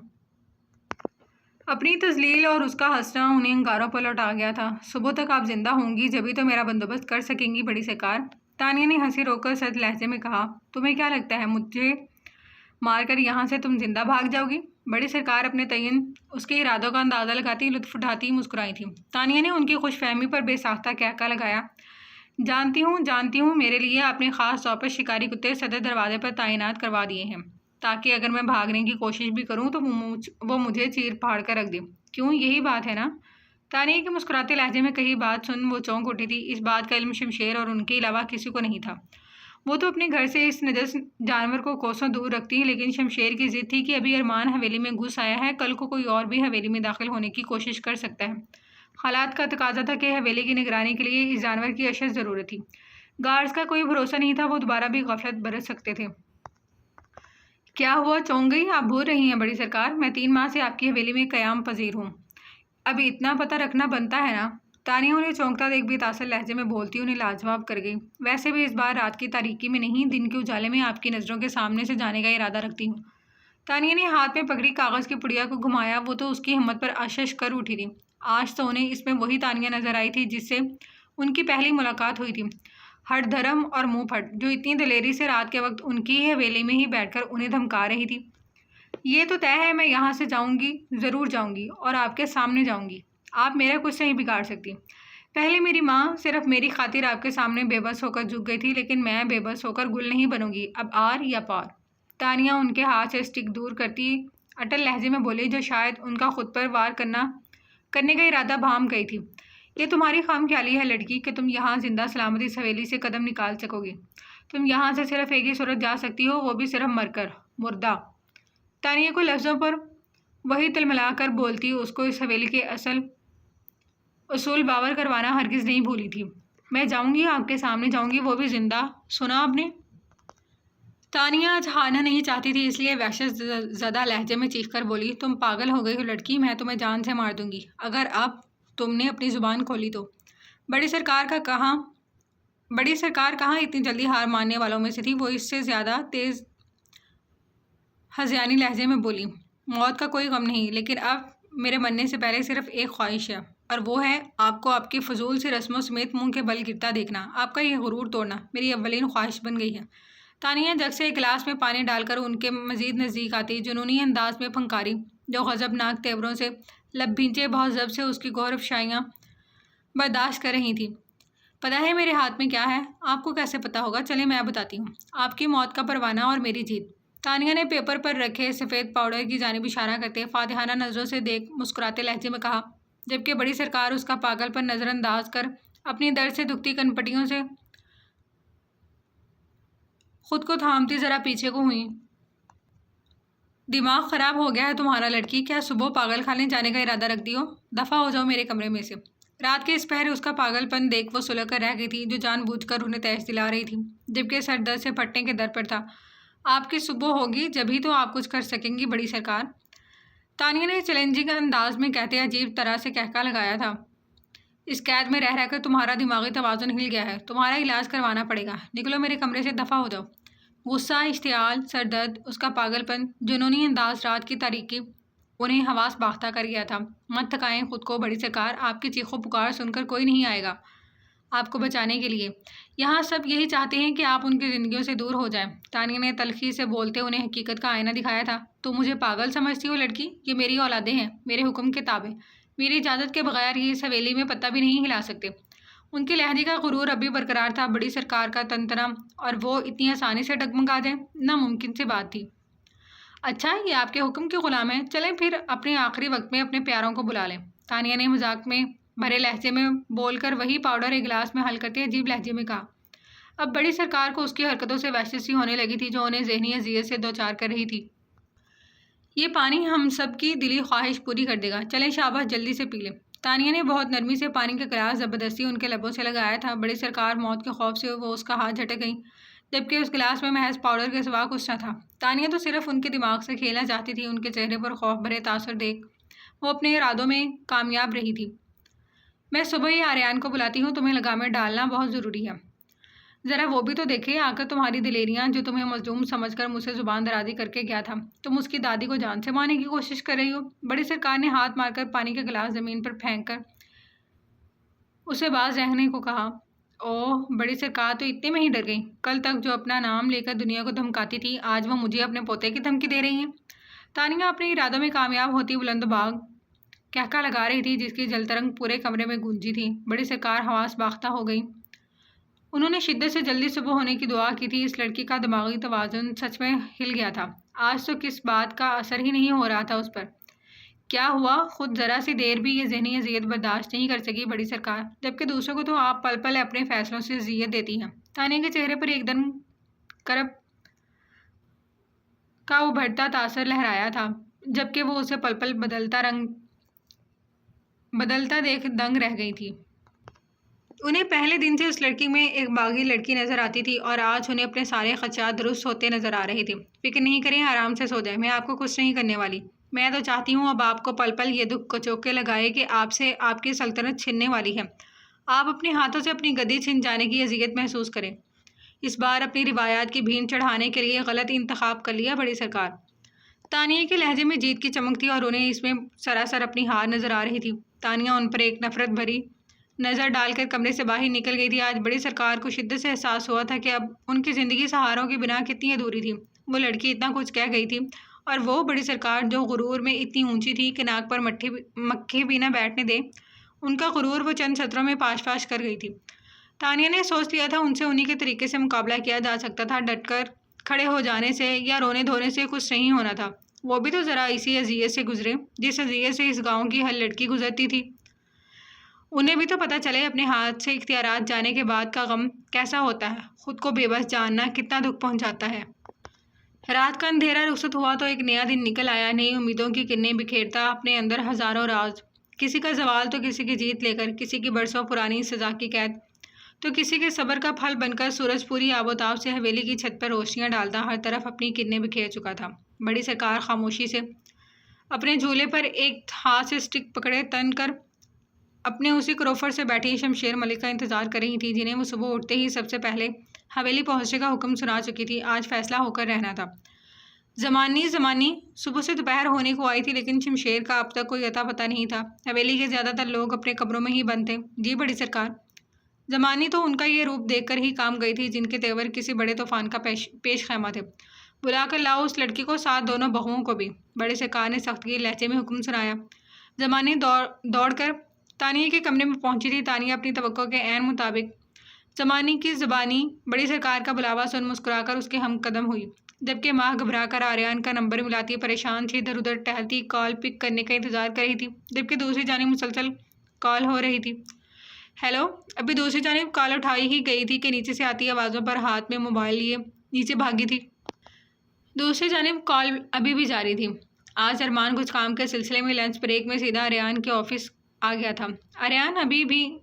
اپنی تذلیل اور اس کا ہنسنا انہیں انگاروں پر لوٹا گیا تھا۔ صبح تک آپ زندہ ہوں گی جبھی تو میرا بندوبست کر سکیں گی بڑی سرکار۔ تانیہ نے ہنسی روک کر سرد لہجے میں کہا، تمہیں کیا لگتا ہے مجھے مار کر یہاں سے تم زندہ بھاگ جاؤ گی؟ بڑی سرکار اپنے تعین اس کے ارادوں کا اندازہ لگاتی لطف اٹھاتی مسکرائی تھی۔ تانیہ نے ان کی خوش فہمی پر بے ساختہ کہکا لگایا، جانتی ہوں، میرے لیے آپ نے خاص طور پر شکاری کتے صدر دروازے پر تعینات کروا دیے ہیں تاکہ اگر میں بھاگنے کی کوشش بھی کروں تو وہ مجھے چیر پھاڑ کر رکھ دے، کیوں یہی بات ہے نا؟ تانیہ کے مسکراتے لہجے میں کہی بات سن وہ چونک اٹھی تھی۔ اس بات کا علم شمشیر اور ان کے علاوہ کسی کو نہیں تھا۔ وہ تو اپنے گھر سے اس نجس جانور کو کوسوں دور رکھتی، لیکن شمشیر کی ضد تھی کہ ابھی ارمان حویلی میں گھس آیا ہے، کل کو کوئی اور بھی حویلی میں داخل ہونے کی کوشش کر سکتا ہے۔ حالات کا تقاضا تھا کہ حویلی کی نگرانی کے لیے اس جانور کی اشد ضرورت تھی۔ گارڈز کا کوئی بھروسہ نہیں تھا، وہ دوبارہ بھی غفلت برت سکتے تھے۔ کیا ہوا، چونک گئی؟ آپ بھول رہی ہیں بڑی سرکار، میں 3 ماہ سے آپ کی حویلی میں قیام پذیر ہوں، ابھی اتنا پتہ رکھنا بنتا ہے نا؟ تانیہ انہیں چونکتا دیکھ بے تاثر لہجے میں بولتی انہیں لاجواب کر گئی، ویسے بھی اس بار رات کی تاریکی میں نہیں، دن کے اجالے میں آپ کی نظروں کے سامنے سے جانے کا ارادہ رکھتی ہوں۔ تانیہ نے ہاتھ میں پکڑی کاغذ کی پڑیا کو گھمایا، وہ تو اس کی ہمت پر آشش کر اٹھی تھی۔ آج تو انہیں اس میں وہی تانیہ نظر آئی تھی جس سے ان کی پہلی ملاقات ہوئی تھی، ہٹ دھرم اور منہ پھٹ، جو اتنی دلیری سے رات کے وقت ان کی حویلی میں ہی بیٹھ کر انہیں دھمکا رہی تھی۔ یہ تو طے ہے میں یہاں سے جاؤں گی، ضرور جاؤں گی، اور آپ کے سامنے جاؤں گی، آپ میرا کچھ نہیں بگاڑ سکتی۔ پہلے میری ماں صرف میری خاطر آپ کے سامنے بے بس ہو کر جھک گئی تھی، لیکن میں بے بس ہو کر گل نہیں بنوں گی، اب آر یا پار۔ تانیہ ان کے ہاتھ سے اسٹک دور کرتی اٹل لہجے میں بولی، جو شاید ان کا خود پر وار کرنے کا ارادہ بھام گئی تھی، یہ تمہاری خام خیالی ہے لڑکی کہ تم یہاں زندہ سلامت اس حویلی سے قدم نکال سکو گی، تم یہاں سے صرف ایک ہی صورت جا سکتی ہو، وہ بھی صرف مر کر، مردہ۔ تانیہ کو لفظوں پر وہی تلملا کر بولتی اس کو اس حویلی کے اصول باور کروانا ہرگز نہیں بھولی تھی۔ میں جاؤں گی، آپ کے سامنے جاؤں گی، وہ بھی زندہ، سنا آپ نے؟ تانیہ آج ہارنا نہیں چاہتی تھی، اس لیے وحشت زدہ لہجے میں چیخ کر بولی، تم پاگل ہو گئی ہو لڑکی، میں تمہیں جان سے مار دوں گی اگر اب تم نے اپنی زبان کھولی تو۔ بڑی سرکار کہاں اتنی جلدی ہار ماننے والوں میں سے تھی، وہ اس سے زیادہ تیز ہذیانی لہجے میں بولی، موت کا کوئی غم نہیں، لیکن اب میرے مرنے سے پہلے صرف ایک خواہش ہے، اور وہ ہے آپ کو آپ کی فضول سی رسموں سمیت منہ کے بل گرتا دیکھنا، آپ کا یہ غرور توڑنا میری اولین خواہش بن گئی ہے۔ تانیہ جگ سے ایک گلاس میں پانی ڈال کر ان کے مزید نزدیک آتی جنونی انداز میں پھنکاری، جو غضبناک تیوروں سے لب بھینچے بہت ضبط سے اس کی گور افشائیاں برداشت کر رہی تھی۔ پتہ ہے میرے ہاتھ میں کیا ہے؟ آپ کو کیسے پتہ ہوگا؟ چلیں میں بتاتی ہوں، آپ کی موت کا پروانہ اور میری جیت۔ تانیہ نے پیپر پر رکھے سفید پاؤڈر کی جانب اشارہ کرتے فاتحانہ نظروں سے دیکھ مسکراتے لہجے میں کہا، جبکہ بڑی سرکار اس کا پاگل پن نظر انداز کر اپنی درد سے دکھتی کنپٹیوں سے خود کو تھامتی ذرا پیچھے کو ہوئیں۔ دماغ خراب ہو گیا ہے تمہارا لڑکی، کیا صبح پاگل خانے جانے کا ارادہ رکھ دی ہو؟ دفع ہو جاؤ میرے کمرے میں سے۔ رات کے اس پہر اس کا پاگل پن دیکھ وہ سلگ کر رہ گئی تھی، جو جان بوجھ کر انہیں تیش دلا رہی تھی، جبکہ سر درد سے پھٹنے کے در پر تھا۔ آپ کی صبح ہوگی جبھی تو آپ کچھ کر سکیں گی بڑی سرکار۔ تانیہ نے چیلنجنگ انداز میں کہتے عجیب طرح سے کہکا لگایا تھا، اس قید میں رہ کر تمہارا دماغی توازن ہل گیا ہے، تمہارا علاج کروانا پڑے گا، نکلو میرے کمرے سے، دفع ہو جاؤ۔ غصہ، اشتعال، سر درد، اس کا پاگل پن، جنونی انداز، رات کی تاریکی انہیں حواس باختہ کر گیا تھا۔ مت تھکائیں خود کو بڑی سرکار، آپ کی چیخو پکار سن کر کوئی نہیں آئے گا، آپ کو بچانے کے لیے۔ یہاں سب یہی چاہتے ہیں کہ آپ ان کی زندگیوں سے دور ہو جائیں۔ تانیہ نے تلخی سے بولتے انہیں حقیقت کا آئینہ دکھایا تھا۔ تم مجھے پاگل سمجھتی ہو لڑکی؟ یہ میری اولادیں ہیں، میرے حکم کے تابع۔ میری اجازت کے بغیر یہ اس حویلی میں پتہ بھی نہیں ہلا سکتے۔ ان کے لہجے کا غرور اب بھی برقرار تھا۔ بڑی سرکار کا تنتنا اور وہ اتنی آسانی سے ڈگمگا جائیں، ناممکن سی بات تھی۔ اچھا، یہ آپ کے حکم کے غلام ہیں، چلیں پھر اپنے آخری وقت میں اپنے پیاروں کو بلا لیں۔ تانیہ نے مذاق میں بھرے لہجے میں بول کر وہی پاؤڈر ایک گلاس میں حل کرتے عجیب لہجے میں کہا۔ اب بڑی سرکار کو اس کی حرکتوں سے وحشت سی ہونے لگی تھی جو انہیں ذہنی اذیت سے دوچار کر رہی تھی۔ یہ پانی ہم سب کی دلی خواہش پوری کر دے گا، چلیں شاباش جلدی سے پی لیں۔ تانیہ نے بہت نرمی سے پانی کا گلاس زبردستی ان کے لبوں سے لگایا تھا۔ بڑی سرکار موت کے خوف سے وہ اس کا ہاتھ جھٹک گئیں، جبکہ اس گلاس میں محض پاؤڈر کے سوا کچھ نہ تھا۔ تانیہ تو صرف ان کے دماغ سے کھیلنا چاہتی تھی۔ ان کے چہرے پر خوف بھرے تاثر دیکھ وہ اپنے ارادوں میں کامیاب رہی تھی۔ میں صبح ہی آریان کو بلاتی ہوں، تمہیں لگام میں ڈالنا بہت ضروری ہے۔ ذرا وہ بھی تو دیکھے آ کر تمہاری دلیریاں، جو تمہیں مظلوم سمجھ کر مجھ سے زبان درازی کر کے گیا تھا، تم اس کی دادی کو جان سے مارنے کی کوشش کر رہی ہو۔ بڑی سرکار نے ہاتھ مار کر پانی کا گلاس زمین پر پھینک کر اسے باز رہنے کو کہا۔ اوہ، بڑی سرکار تو اتنے میں ہی ڈر گئی۔ کل تک جو اپنا نام لے کر دنیا کو دھمکاتی تھی، آج وہ مجھے اپنے پوتے کی دھمکی دے رہی ہیں۔ تانیہ اپنے ارادوں میں کامیاب ہوتی بلند باغ کہکا لگا رہی تھی جس کی جلترنگ پورے کمرے میں گونجی تھی۔ بڑی سرکار حواس باختہ ہو گئی۔ انہوں نے شدت سے جلدی صبح ہونے کی دعا کی تھی۔ اس لڑکی کا دماغی توازن سچ میں ہل گیا تھا۔ آج تو کس بات کا اثر ہی نہیں ہو رہا تھا اس پر۔ کیا ہوا؟ خود ذرا سی دیر بھی یہ ذہنی اذیت برداشت نہیں کر سکی بڑی سرکار، جبکہ دوسروں کو تو آپ پل پل اپنے فیصلوں سے اذیت دیتی ہیں۔ تانیہ کے چہرے پر ایک دم کرب کا ابھرتا تاثر لہرایا تھا، جبکہ وہ اسے پل پل بدلتا دیکھ دنگ رہ گئی تھی۔ انہیں پہلے دن سے اس لڑکی میں ایک باغی لڑکی نظر آتی تھی اور آج انہیں اپنے سارے خدشات درست ہوتے نظر آ رہے تھے۔ فکر نہیں کریں، آرام سے سو جائیں، میں آپ کو کچھ نہیں کرنے والی۔ میں تو چاہتی ہوں اب آپ کو پل پل یہ دکھ کچوکے لگائے کہ آپ سے آپ کی سلطنت چھننے والی ہے۔ آپ اپنے ہاتھوں سے اپنی گدی چھن جانے کی اذیت محسوس کریں۔ اس بار اپنی روایات کی بھین چڑھانے کے لیے غلط انتخاب کر لیا بڑی سرکار۔ تانیہ کے لہجے میں جیت کی چمک تھی اور انہیں اس میں سراسر اپنی ہار نظر آ رہی تھی۔ تانیہ ان پر ایک نفرت بھری نظر ڈال کر کمرے سے باہر نکل گئی تھی۔ آج بڑی سرکار کو شدت سے احساس ہوا تھا کہ اب ان کی زندگی سہاروں کی بنا کتنی ادھوری تھی۔ وہ لڑکی اتنا کچھ کہہ گئی تھی اور وہ بڑی سرکار جو غرور میں اتنی اونچی تھی کہ ناک پر مکھی بھی نہ بیٹھنے دے، ان کا غرور وہ چند سطروں میں پاش پاش کر گئی تھی۔ تانیہ نے سوچ لیا تھا ان سے انہی کے طریقے سے مقابلہ کیا جا سکتا تھا، ڈٹ کر کھڑے ہو جانے سے یا رونے دھونے سے کچھ نہیں ہونا تھا۔ وہ بھی تو ذرا اسی اذیت سے گزرے جس اذیت سے اس گاؤں کی ہر لڑکی گزرتی تھی۔ انہیں بھی تو پتہ چلے اپنے ہاتھ سے اختیارات جانے کے بعد کا غم کیسا ہوتا ہے۔ خود کو بے بس جاننا کتنا دکھ پہنچاتا ہے۔ رات کا اندھیرا رخصت ہوا تو ایک نیا دن نکل آیا، نئی امیدوں کی کرنیں بکھیرتا اپنے اندر ہزاروں راز۔ کسی کا زوال تو کسی کی جیت لے کر، کسی کی برسوں پرانی سزا کی قید تو کسی کے صبر کا پھل بن کر سورج پوری آب و تاب سے حویلی کی چھت پر روشنیاں ڈالتا ہر طرف اپنی کرنیں بکھیر چکا تھا۔ بڑی سرکار خاموشی سے اپنے جھولے پر ایک ہاتھ سے سٹک پکڑے تن کر اپنے اسی کروفر سے بیٹھی شمشیر ملک کا انتظار کر رہی تھی، جنہیں وہ صبح اٹھتے ہی سب سے پہلے حویلی پہنچنے کا حکم سنا چکی تھی۔ آج فیصلہ ہو کر رہنا تھا۔ زمانی صبح سے دوپہر ہونے کو آئی تھی، لیکن شمشیر کا اب تک کوئی اتا پتہ نہیں تھا۔ حویلی کے زیادہ تر لوگ اپنے کمروں میں ہی بند تھے۔ جی بڑی سرکار۔ زمانی تو ان کا یہ روپ دیکھ کر ہی کام گئی تھی، جن کے تیور کسی بڑے طوفان کا پیش خیمہ تھے۔ بلا کر لاؤ اس لڑکی کو، ساتھ دونوں بہوؤں کو بھی، بڑی سرکار نے سختگیر لہجے میں حکم سنایا۔ زمانی دوڑ کر تانیہ کے کمرے میں پہنچی تھی۔ تانیہ اپنی توقع کے عین مطابق زمانی کی زبانی بڑی سرکار کا بلاوا سن مسکرا کر اس کے ہم قدم ہوئی، جبکہ ماں گھبرا کر آریان کا نمبر ملاتی پریشان سی ادھر ادھر ٹہلتی کال پک کرنے کا انتظار کر رہی تھی، جبکہ دوسری جانب مسلسل کال ہو رہی تھی۔ ہیلو۔ ابھی دوسری جانب کال اٹھائی ہی گئی تھی کہ نیچے سے آتی آوازوں پر ہاتھ میں موبائل لیے نیچے بھاگی تھی۔ دوسری جانب کال ابھی بھی جاری تھی۔ آج ارمان کچھ کام کے سلسلے میں لنچ بریک میں سیدھا آریان کے آفس آ گیا تھا۔ آریان ابھی بھی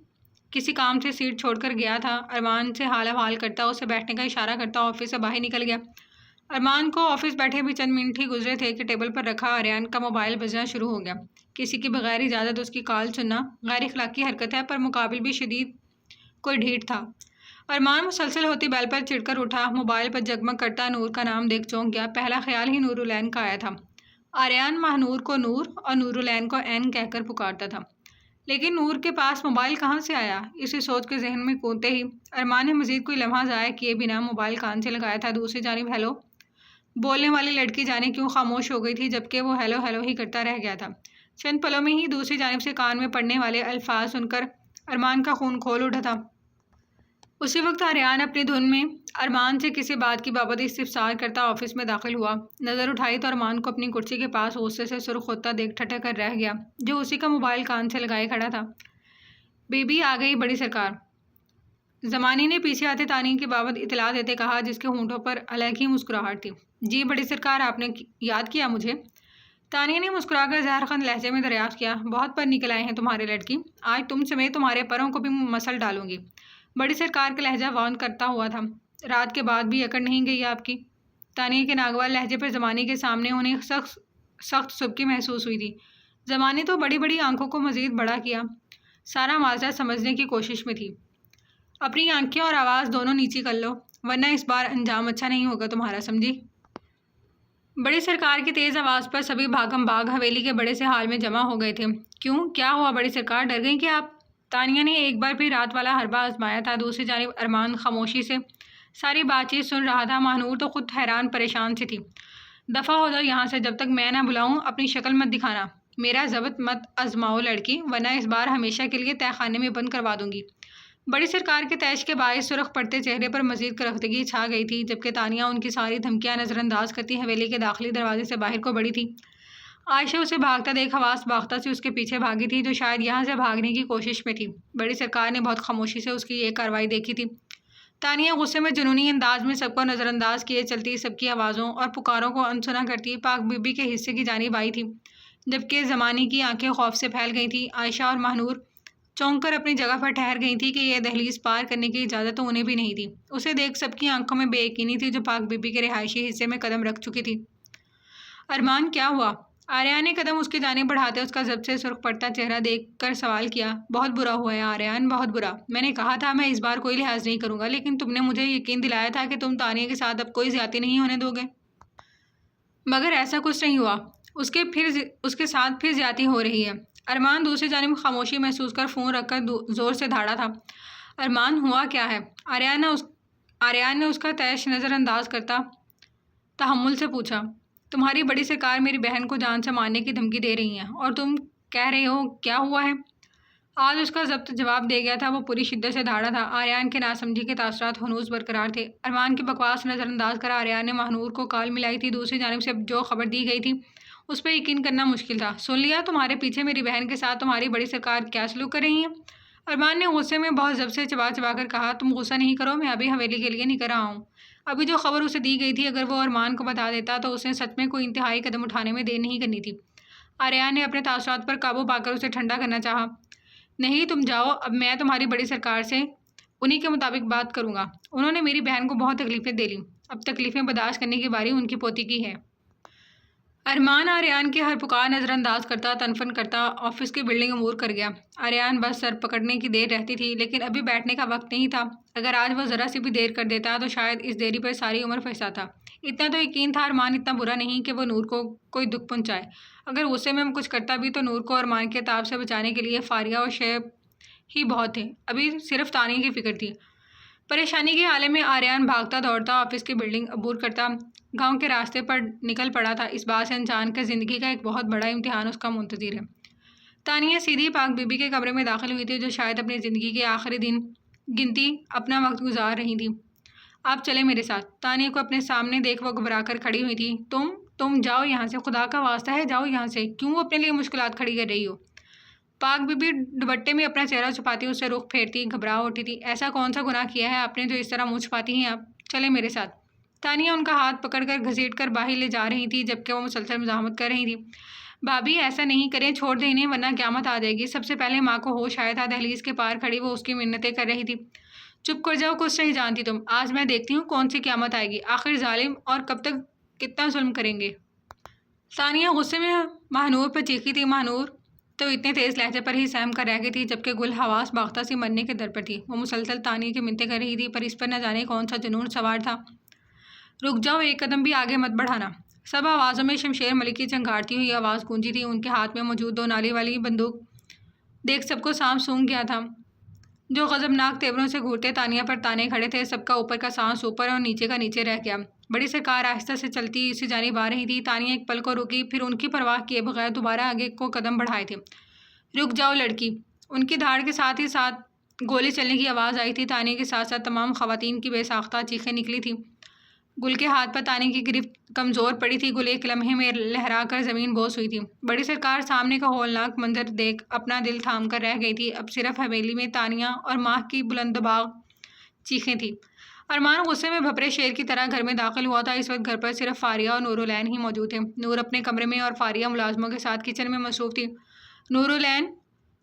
کسی کام سے سیٹ چھوڑ کر گیا تھا۔ ارمان سے حال احوال کرتا، اسے بیٹھنے کا اشارہ کرتا آفس سے باہر نکل گیا۔ ارمان کو آفس بیٹھے بھی چند منٹ ہی گزرے تھے کہ ٹیبل پر رکھا آریان کا موبائل بجنا شروع ہو گیا۔ کسی کی بغیر اجازت اس کی کال سننا غیر اخلاقی حرکت ہے، پر مقابل بھی شدید کوئی ڈھیٹ تھا۔ ارمان مسلسل ہوتی بیل پر چڑھ کر اٹھا، موبائل پر جگمگ کرتا نور کا نام دیکھ چونک گیا۔ پہلا خیال ہی نور العین کا آیا تھا۔ آریان ماہ نور کو نور اور نور العین کو عین کہہ کر پکارتا تھا۔ لیکن نور کے پاس موبائل کہاں سے آیا؟ اسی سوچ کے ذہن میں کودتے ہی ارمان نے مزید کوئی لمحہ ضائع کیے بنا موبائل کان سے لگایا تھا۔ دوسری جانب ہیلو بولنے والی لڑکی جانے کیوں خاموش ہو گئی تھی، جبکہ وہ ہیلو ہیلو ہی کرتا رہ گیا تھا۔ چند پلوں میں ہی دوسری جانب سے کان میں پڑنے والے الفاظ سن کر ارمان کا خون کھول اٹھا تھا۔ اسی وقت آریان اپنی دھن میں ارمان سے کسی بات کی بابت استفسار کرتا آفس میں داخل ہوا۔ نظر اٹھائی تو ارمان کو اپنی کرسی کے پاس غصے سے سرخ ہوتا دیکھ ٹھٹک کر رہ گیا، جو اسی کا موبائل کان سے لگائے کھڑا تھا۔ بی بی آ گئی بڑی سرکار، زمانی نے پیچھے آتے تانیہ کی بابت اطلاع دیتے کہا، جس کے ہونٹوں پر علیحدہ مسکراہٹ تھی۔ جی بڑی سرکار، آپ نے یاد کیا مجھے؟ تانیہ نے مسکرا کر زہرخند لہجے میں دریافت کیا۔ بہت پر نکل آئے ہیں تمہارے لڑکی، آج تم سمیت تمہارے پروں کو بھی مسل ڈالوں گی۔ بڑی سرکار کا لہجہ وان کرتا ہوا تھا۔ رات کے بعد بھی اکڑ نہیں گئی آپ کی؟ تانیہ کے ناگوار لہجے پر زمانی کے سامنے انہیں سخت سبکی محسوس ہوئی تھی۔ زمانی تو بڑی بڑی آنکھوں کو مزید بڑا کیا سارا معاجرہ سمجھنے کی کوشش میں تھی۔ اپنی آنکھیں اور آواز دونوں نیچی کر لو، ورنہ اس بار انجام اچھا نہیں ہوگا تمہارا، سمجھی؟ بڑی سرکار کی تیز آواز پر سبھی بھاگم بھاگ حویلی کے بڑے سے ہال میں جمع ہو گئے تھے۔ کیوں، کیا ہوا بڑی سرکار، ڈر گئی کیا آپ؟ تانیہ نے ایک بار پھر رات والا حربہ آزمایا تھا۔ دوسری جانب ارمان خاموشی سے ساری بات چیت سن رہا تھا۔ ماہنور تو خود حیران پریشان سی تھی۔ دفع ہو جاؤ یہاں سے، جب تک میں نہ بلاؤں اپنی شکل مت دکھانا۔ میرا ضبط مت آزماؤ لڑکی، ورنہ اس بار ہمیشہ کے لیے تہہ خانے میں بند کروا دوں گی۔ بڑی سرکار کے طیش کے باعث سرخ پڑتے چہرے پر مزید کرختگی چھا گئی تھی، جبکہ تانیہ ان کی ساری دھمکیاں نظر انداز کرتی حویلی کے داخلی دروازے سے باہر کو بڑھی تھی۔ عائشہ اسے بھاگتا دیکھ حواس باختہ سے اس کے پیچھے بھاگی تھی، جو شاید یہاں سے بھاگنے کی کوشش میں تھی۔ بڑی سرکار نے بہت خاموشی سے اس کی یہ کارروائی دیکھی تھی۔ تانیہ غصے میں جنونی انداز میں سب کو نظر انداز کیے چلتی، سب کی آوازوں اور پکاروں کو انسنا کرتی پاک بی بی کے حصے کی جانب آئی تھی، جبکہ زمانی کی آنکھیں خوف سے پھیل گئی تھیں۔ عائشہ اور ماہنور چونک کر اپنی جگہ پر ٹھہر گئی تھی کہ یہ دہلیز پار کرنے کی اجازت تو انہیں بھی نہیں تھی۔ اسے دیکھ سب کی آنکھوں میں بے یقینی تھی، جو پاک بی بی کے رہائشی حصے میں قدم رکھ چکی تھی۔ ارمان، کیا ہوا؟ آریان نے قدم اس کی جانب بڑھاتے اس کا ضبط سے سرخ پڑتا چہرہ دیکھ کر سوال کیا۔ بہت برا ہوا ہے آریان، بہت برا۔ میں نے کہا تھا میں اس بار کوئی لحاظ نہیں کروں گا، لیکن تم نے مجھے یقین دلایا تھا کہ تم تانیہ کے ساتھ اب کوئی زیادتی نہیں ہونے دو گے، مگر ایسا کچھ نہیں ہوا۔ اس کے ساتھ پھر زیادتی ہو رہی ہے۔ ارمان دوسری جانب خاموشی محسوس کر فون رکھ کر زور سے دھاڑا تھا۔ ارمان، ہوا کیا ہے؟ آریان نے اس کا طیش نظر انداز کرتا تحمل سے پوچھا۔ تمہاری بڑی سرکار میری بہن کو جان سے مارنے کی دھمکی دے رہی ہیں، اور تم کہہ رہے ہو کیا ہوا ہے؟ آج اس کا ضبط جواب دے گیا تھا۔ وہ پوری شدت سے دھاڑا تھا۔ آریان کے ناسمجھی کے تاثرات ہنوز برقرار تھے۔ ارمان کی بکواس نظر انداز کر آریان نے ماہنور کو کال ملائی تھی۔ دوسری جانب سے جو خبر دی گئی تھی اس پہ یقین کرنا مشکل تھا۔ سن لیا تمہارے پیچھے میری بہن کے ساتھ تمہاری بڑی سرکار کیا سلوک کر رہی ہیں؟ ارمان نے غصے میں بہت ضبط سے چبا چبا کر کہا۔ تم غصہ نہیں کرو، میں ابھی حویلی کے لیے نکل رہا ہوں۔ ابھی جو خبر اسے دی گئی تھی، اگر وہ ارمان کو بتا دیتا تو اسے سچ میں کوئی انتہائی قدم اٹھانے میں دیر نہیں کرنی تھی۔ آریان نے اپنے تاثرات پر قابو پا کر اسے ٹھنڈا کرنا چاہا۔ نہیں، تم جاؤ، اب میں تمہاری بڑی سرکار سے انہی کے مطابق بات کروں گا۔ انہوں نے میری بہن کو بہت تکلیفیں دے لیں، اب تکلیفیں برداشت کرنے کی باری ان کی پوتی کی ہے۔ ارمان آریان کی ہر پکار نظر انداز کرتا تنفن کرتا آفس کی بلڈنگ عبور کر گیا۔ آریان بس سر پکڑنے کی دیر رہتی تھی، لیکن ابھی بیٹھنے کا وقت نہیں تھا۔ اگر آج وہ ذرا سی بھی دیر کر دیتا تو شاید اس دیری پر ساری عمر پچھتاتا۔ اتنا تو یقین تھا ارمان اتنا برا نہیں کہ وہ نور کو کوئی دکھ پہنچائے۔ اگر غصے میں کچھ کرتا بھی تو نور کو ارمان کے تاب سے بچانے کے لیے فاریہ اور شعیب ہی بہت تھے۔ ابھی صرف تانیہ کی فکر تھی۔ پریشانی کے عالم میں آریان بھاگتا دوڑتا آفس کی بلڈنگ عبور کرتا گاؤں کے راستے پر نکل پڑا تھا، اس بات سے انجان کہ زندگی کا ایک بہت بڑا امتحان اس کا منتظر ہے۔ تانیہ سیدھی پاک بی بی کے کمرے میں داخل ہوئی تھی، جو شاید اپنی زندگی کے آخری دن گنتی اپنا وقت گزار رہی تھی۔ آپ چلیں میرے ساتھ۔ تانیہ کو اپنے سامنے دیکھ وہ گھبرا کر کھڑی ہوئی تھی۔ تم جاؤ یہاں سے، خدا کا واسطہ ہے جاؤ یہاں سے، کیوں اپنے لیے مشکلات کھڑی کر رہی ہو؟ پاک بی بی دوپٹے میں اپنا چہرہ چھپاتی اس سے رخ پھیرتی گھبرا اٹھی تھی۔ ایسا کون سا گناہ کیا ہے آپ نے جو اس طرح منہ چھپاتی ہیں آپ؟ چلیں میرے ساتھ۔ تانیہ ان کا ہاتھ پکڑ کر گھسیٹ کر باہر لے جا رہی تھی، جبکہ وہ مسلسل مزاحمت کر رہی تھی۔ بھابھی ایسا نہیں کریں، چھوڑ دیں انہیں ورنہ قیامت آ جائے گی۔ سب سے پہلے ماں کو ہوش آیا تھا، دہلیز کے پار کھڑی وہ اس کی منتیں کر رہی تھی۔ چپ کر جاؤ، کچھ نہیں جانتی تم، آج میں دیکھتی ہوں کون سی قیامت آئے گی، آخر ظالم اور کب تک کتنا ظلم کریں گے۔ تانیہ غصے میں ماہنور پر چیخی تھی۔ ماہنور تو اتنے تیز لہجے پر ہی سہم کر رہ گئی تھی، جبکہ گل حواس باختہ سی مرنے کے در پر تھی۔ وہ مسلسل تانیہ کی منتیں کر رہی تھی، پر اس پر نہ جانے کون سا جنون سوار تھا۔ رک جاؤ، ایک قدم بھی آگے مت بڑھانا۔ سب آوازوں میں شمشیر ملک کی چنگھاڑتی ہوئی آواز گونجی تھی۔ ان کے ہاتھ میں موجود 2 نالی والی بندوق دیکھ سب کو سانپ سونگھ گیا تھا جو غضبناک تیوروں سے گھورتے تانیہ پر تانے کھڑے تھے۔ سب کا اوپر کا سانس اوپر اور نیچے کا نیچے رہ گیا۔ بڑی سرکار آہستہ سے چلتی اسی جانب آ رہی تھی۔ تانیہ ایک پل کو رکی، پھر ان کی پرواہ کیے بغیر دوبارہ آگے کو قدم بڑھائے تھے۔ رک جاؤ لڑکی! ان کی دھاڑ کے ساتھ ہی ساتھ گولی چلنے کی آواز آئی تھی۔ تانیہ کے ساتھ ساتھ تمام خواتین کی بے ساختہ چیخیں نکلی تھیں۔ گل کے ہاتھ پر تانیہ کی گرفت کمزور پڑی تھی۔ گل ایک لمحے میں لہرا کر زمین بوس ہوئی تھی۔ بڑی سرکار سامنے کا ہولناک منظر دیکھ اپنا دل تھام کر رہ گئی تھی۔ اب صرف حویلی میں تانیہ اور ماہ کی بلندباغ چیخیں تھیں۔ ارمان غصے میں بھپرے شیر کی طرح گھر میں داخل ہوا تھا۔ اس وقت گھر پر صرف فاریہ اور نورالعین ہی موجود تھے۔ نور اپنے کمرے میں اور فاریہ ملازموں کے ساتھ کچن میں مصروف تھی۔ نورالعین!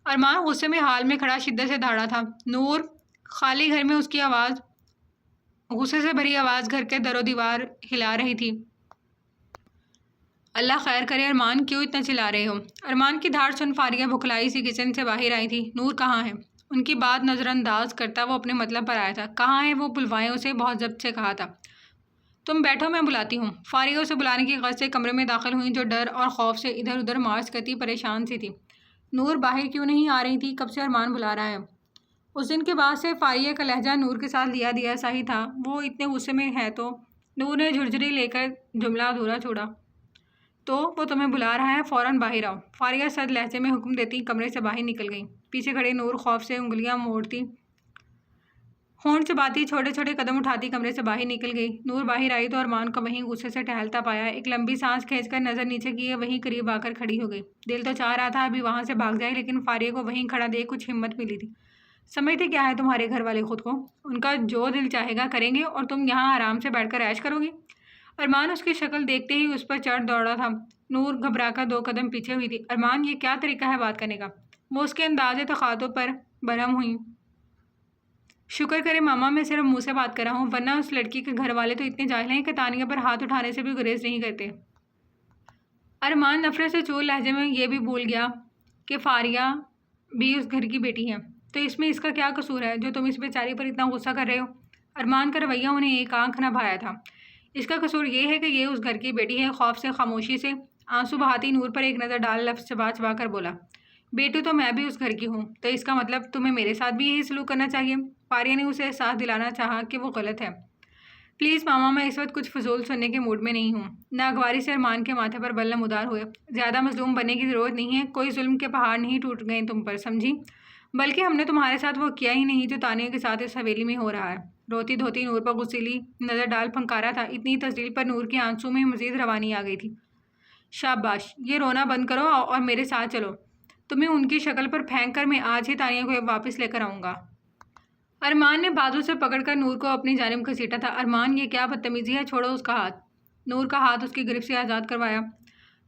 ارمان غصے میں حال میں کھڑا شدت سے دھاڑا تھا۔ نور! خالی گھر میں اس کی آواز، غصے سے بھری آواز گھر کے در و دیوار ہلا رہی تھی۔ اللہ خیر کرے ارمان، کیوں اتنا چلا رہے ہو؟ ارمان کی دھاڑ سن فاریہ بھکھلائی سی کچن سے باہر آئی تھی۔ نور کہاں ہے؟ ان کی بات نظر انداز کرتا وہ اپنے مطلب پر آیا تھا۔ کہاں ہے وہ؟ بلوائیں اسے، بہت ضبط سے کہا تھا۔ تم بیٹھو، میں بلاتی ہوں۔ فاریہ اسے بلانے کی غرض سے کمرے میں داخل ہوئی جو ڈر اور خوف سے ادھر ادھر مارچ کرتی پریشان سی تھی۔ نور باہر کیوں نہیں آ رہی تھی؟ کب سے ارمان بلا رہا ہے۔ اس دن کے بعد سے فاریہ کا لہجہ نور کے ساتھ لیا دیا سا ہی تھا۔ وہ اتنے غصے میں ہے تو نور نے جھرجھری لے کر جملہ ادھورا چھوڑا۔ تو وہ تمہیں بلا رہا ہے، فوراً باہر آؤ۔ فاریہ سرد لہجے میں حکم دیتی کمرے سے باہر نکل گئی۔ پیچھے کھڑے نور خوف سے انگلیاں موڑتی، ہونٹ چباتی، چھوٹے چھوٹے قدم اٹھاتی کمرے سے باہر نکل گئی۔ نور باہر آئی تو ارمان کو وہیں غصے سے ٹہلتا پایا۔ ایک لمبی سانس کھینچ کر نظر نیچے کیے وہیں قریب آ کر کھڑی ہو گئی۔ دل تو چاہ رہا تھا ابھی وہاں سے بھاگ جائے، لیکن فاریہ کو وہیں کھڑا دیکھ کچھ ہمت ملی تھی۔ سمجھتے کیا ہے تمہارے گھر والے خود کو؟ ان کا جو دل چاہے گا کریں گے اور تم یہاں آرام سے بیٹھ کر عیش کرو گی؟ ارمان اس کی شکل دیکھتے ہی اس پر چڑھ دوڑا تھا۔ نور گھبرا کر 2 قدم پیچھے ہوئی تھی۔ ارمان، یہ کیا طریقہ ہے بات کرنے کا؟ وہ اس کے انداز تخاطب پر برہم ہوئی۔ شکر کرے ماما میں صرف منہ سے بات کر رہا ہوں، ورنہ اس لڑکی کے گھر والے تو اتنے جاہل ہیں کہ تانیہ پر ہاتھ اٹھانے سے بھی گریز نہیں کرتے۔ ارمان نفرت سے چور لہجے میں یہ بھی بھول گیا کہ فاریہ بھی اس گھر کی بیٹی ہے، تو اس میں اس کا کیا قصور ہے جو تم اس بیچاری پر اتنا غصہ کر رہے ہو؟ ارمان کا رویہ انہیں ایک آنکھ نہ بھایا تھا۔ اس کا قصور یہ ہے کہ یہ اس گھر کی بیٹی ہے۔ خوف سے، خاموشی سے آنسو بہاتی نور پر ایک نظر ڈال لفظ چبا چبا کر بولا، بیٹو تو میں بھی اس گھر کی ہوں، تو اس کا مطلب تمہیں میرے ساتھ بھی یہی سلوک کرنا چاہیے۔ فاریہ نے اسے احساس دلانا چاہا کہ وہ غلط ہے۔ پلیز ماما، میں اس وقت کچھ فضول سننے کے موڈ میں نہیں ہوں۔ ناگواری سے ارمان کے ماتھے پر بل نمودار ہوئے۔ زیادہ مظلوم بننے کی ضرورت نہیں ہے، کوئی ظلم کے پہاڑ نہیں ٹوٹ گئے تم پر، سمجھی؟ بلکہ ہم نے تمہارے ساتھ وہ کیا ہی نہیں جو تانیہ کے ساتھ اس حویلی میں ہو رہا ہے۔ روتی دھوتی نور پر غصیلی نظر ڈال پھنکارا تھا۔ اتنی تذلیل پر نور کے آنسو میں مزید روانی آ گئی تھی۔ شاباش، یہ رونا بند کرو اور میرے ساتھ چلو۔ تمہیں ان کی شکل پر پھینک کر میں آج ہی تانیہ کو واپس لے کر آؤں گا۔ ارمان نے بازو سے پکڑ کر نور کو اپنی جانب گھسیٹا تھا۔ ارمان، یہ کیا بدتمیزی ہے، چھوڑو اس کا ہاتھ۔ نور کا ہاتھ اس کی گرفت سے آزاد کروایا۔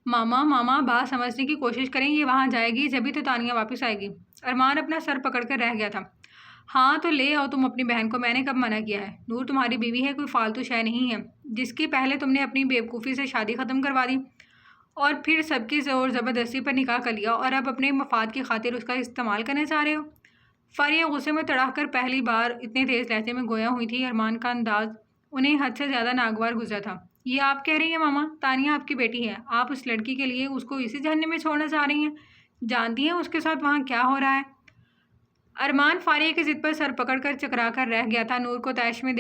ماما بات سمجھنے کی کوشش کریں، یہ وہاں جائے گی جبھی تو تانیہ واپس آئے گی۔ ارمان اپنا سر پکڑ کر رہ گیا تھا۔ ہاں تو لے آؤ تم اپنی بہن کو، میں نے کب منع کیا ہے؟ نور تمہاری بیوی ہے، کوئی فالتو شے نہیں ہے جس کی پہلے تم نے اپنی بیوقوفی سے شادی ختم کروا دی اور پھر سب کی زور زبردستی پر نکاح کر لیا اور اب اپنے مفاد کی خاطر اس کا استعمال کرنا چاہ رہے ہو۔ فاریہ غصے میں تڑا کر پہلی بار اتنے تیز لہجے میں گویا ہوئی تھی۔ ارمان کا انداز انہیں حد سے زیادہ ناگوار گزرا تھا۔ یہ آپ کہہ رہی ہیں ماما، تانیہ آپ کی بیٹی ہے، آپ اس لڑکی کے لیے اس کو اسی جہنم میں چھوڑنا چاہ رہی ہیں؟ جانتی ہیں اس کے ساتھ وہاں کیا ہو رہا ہے؟ ارمان فاریہ کی ضد پر سر پکڑ کر چکرا کر رہ گیا تھا۔ نور کو تیش میں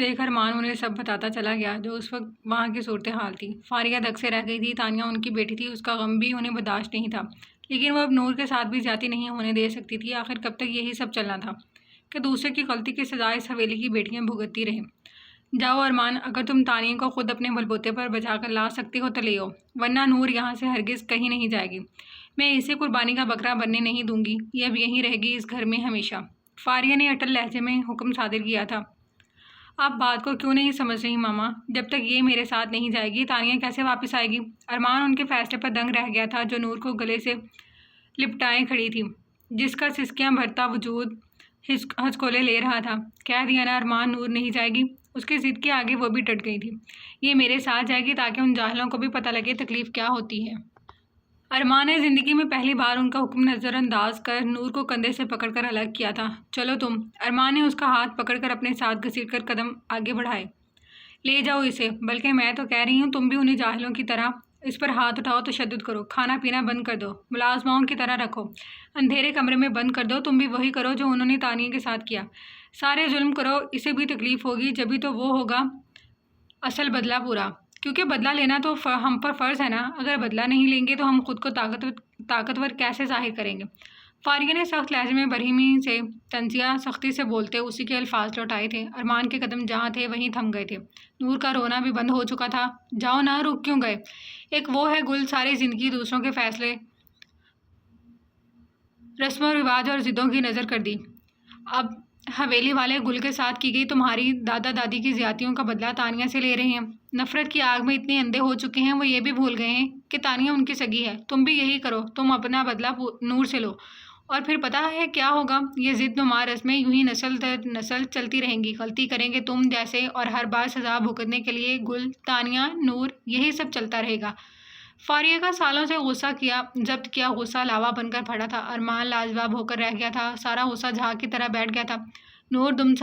دیکھ ارمان انہیں سب بتاتا چلا گیا جو اس وقت وہاں کی صورتحال تھی۔ فاریہ دھک سے رہ گئی تھی۔ تانیہ ان کی بیٹی تھی، اس کا غم بھی انہیں برداشت نہیں تھا، لیکن وہ اب نور کے ساتھ بھی زیادتی نہیں ہونے دے سکتی تھی۔ آخر کب تک یہی سب چلنا تھا کہ دوسرے کی غلطی کی سزا اس حویلی کی بیٹیاں بھگتتی رہیں؟ جاؤ ارمان، اگر تم تانیہ کو خود اپنے بل بوتے پر بچا کر لا سکتی ہو تو لے آؤ، ورنہ نور یہاں سے ہرگز کہیں نہیں جائے گی۔ میں اسے قربانی کا بکرا بننے نہیں دوں گی، یہ اب یہیں رہے گی اس گھر میں ہمیشہ۔ فاریہ نے اٹل لہجے میں حکم صادر کیا تھا۔ آپ بات کو کیوں نہیں سمجھ رہی ماما؟ جب تک یہ میرے ساتھ نہیں جائے گی تانیہ کیسے واپس آئے گی؟ ارمان ان کے فیصلے پر دنگ رہ گیا تھا جو نور کو گلے سے لپٹائے کھڑی تھی، جس کا سسکیاں بھرتا وجود ہچکولے لے رہا تھا۔ کہہ دیا نا ارمان، نور نہیں جائے گی۔ اس کے ضد کے آگے وہ بھی ڈٹ گئی تھی۔ یہ میرے ساتھ جائے گی تاکہ ان جاہلوں کو بھی پتہ لگے تکلیف کیا ہوتی ہے۔ ارمان نے زندگی میں پہلی بار ان کا حکم نظر انداز کر نور کو کندھے سے پکڑ کر الگ کیا تھا۔ چلو تم۔ ارمان نے اس کا ہاتھ پکڑ کر اپنے ساتھ گھسیٹ کر قدم آگے بڑھائے۔ لے جاؤ اسے، بلکہ میں تو کہہ رہی ہوں تم بھی انہیں جاہلوں کی طرح اس پر ہاتھ اٹھاؤ، تشدد کرو، کھانا پینا بند کر دو، ملازماؤں کی طرح رکھو، اندھیرے کمرے میں بند کر دو، تم بھی وہی کرو جو انہوں نے تانیہ کے ساتھ کیا، سارے ظلم کرو، اسے بھی تکلیف ہوگی، جبھی تو وہ ہوگا اصل بدلہ پورا، کیونکہ بدلہ لینا تو ہم پر فرض ہے نا، اگر بدلہ نہیں لیں گے تو ہم خود کو طاقتور کیسے ظاہر کریں گے؟ فاریہ نے سخت لہجے میں برہمی سے تنزیہ سختی سے بولتے اسی کے الفاظ لوٹائے تھے۔ ارمان کے قدم جہاں تھے وہیں تھم گئے تھے، نور کا رونا بھی بند ہو چکا تھا۔ جاؤ نہ، رک کیوں گئے؟ ایک وہ ہے گل، ساری زندگی دوسروں کے فیصلے، رسم و رواج اور ضدوں کی نظر کر دی، اب حویلی والے گل کے ساتھ کی گئی تمہاری دادا دادی کی زیادتیوں کا بدلہ تانیہ سے لے رہے ہیں۔ نفرت کی آگ میں اتنے اندھے ہو چکے ہیں وہ یہ بھی بھول گئے ہیں کہ تانیہ ان کی سگی ہے۔ تم بھی یہی کرو، تم اپنا بدلہ نور سے لو، اور پھر پتہ ہے کیا ہوگا؟ یہ ضد نما رسمیں یوں ہی نسل در نسل چلتی رہیں گی، غلطی کریں گے تم جیسے، اور ہر بار سزا بھگتنے کے لیے گل، تانیہ، نور، یہی سب چلتا رہے گا۔ فاریہ کا سالوں سے غصہ ضبط کیا غصہ لاوا بن کر پڑا تھا۔ ارمان لاجواب ہو کر رہ گیا تھا، سارا غصہ جھاگ کی طرح بیٹھ گیا تھا۔ نور دم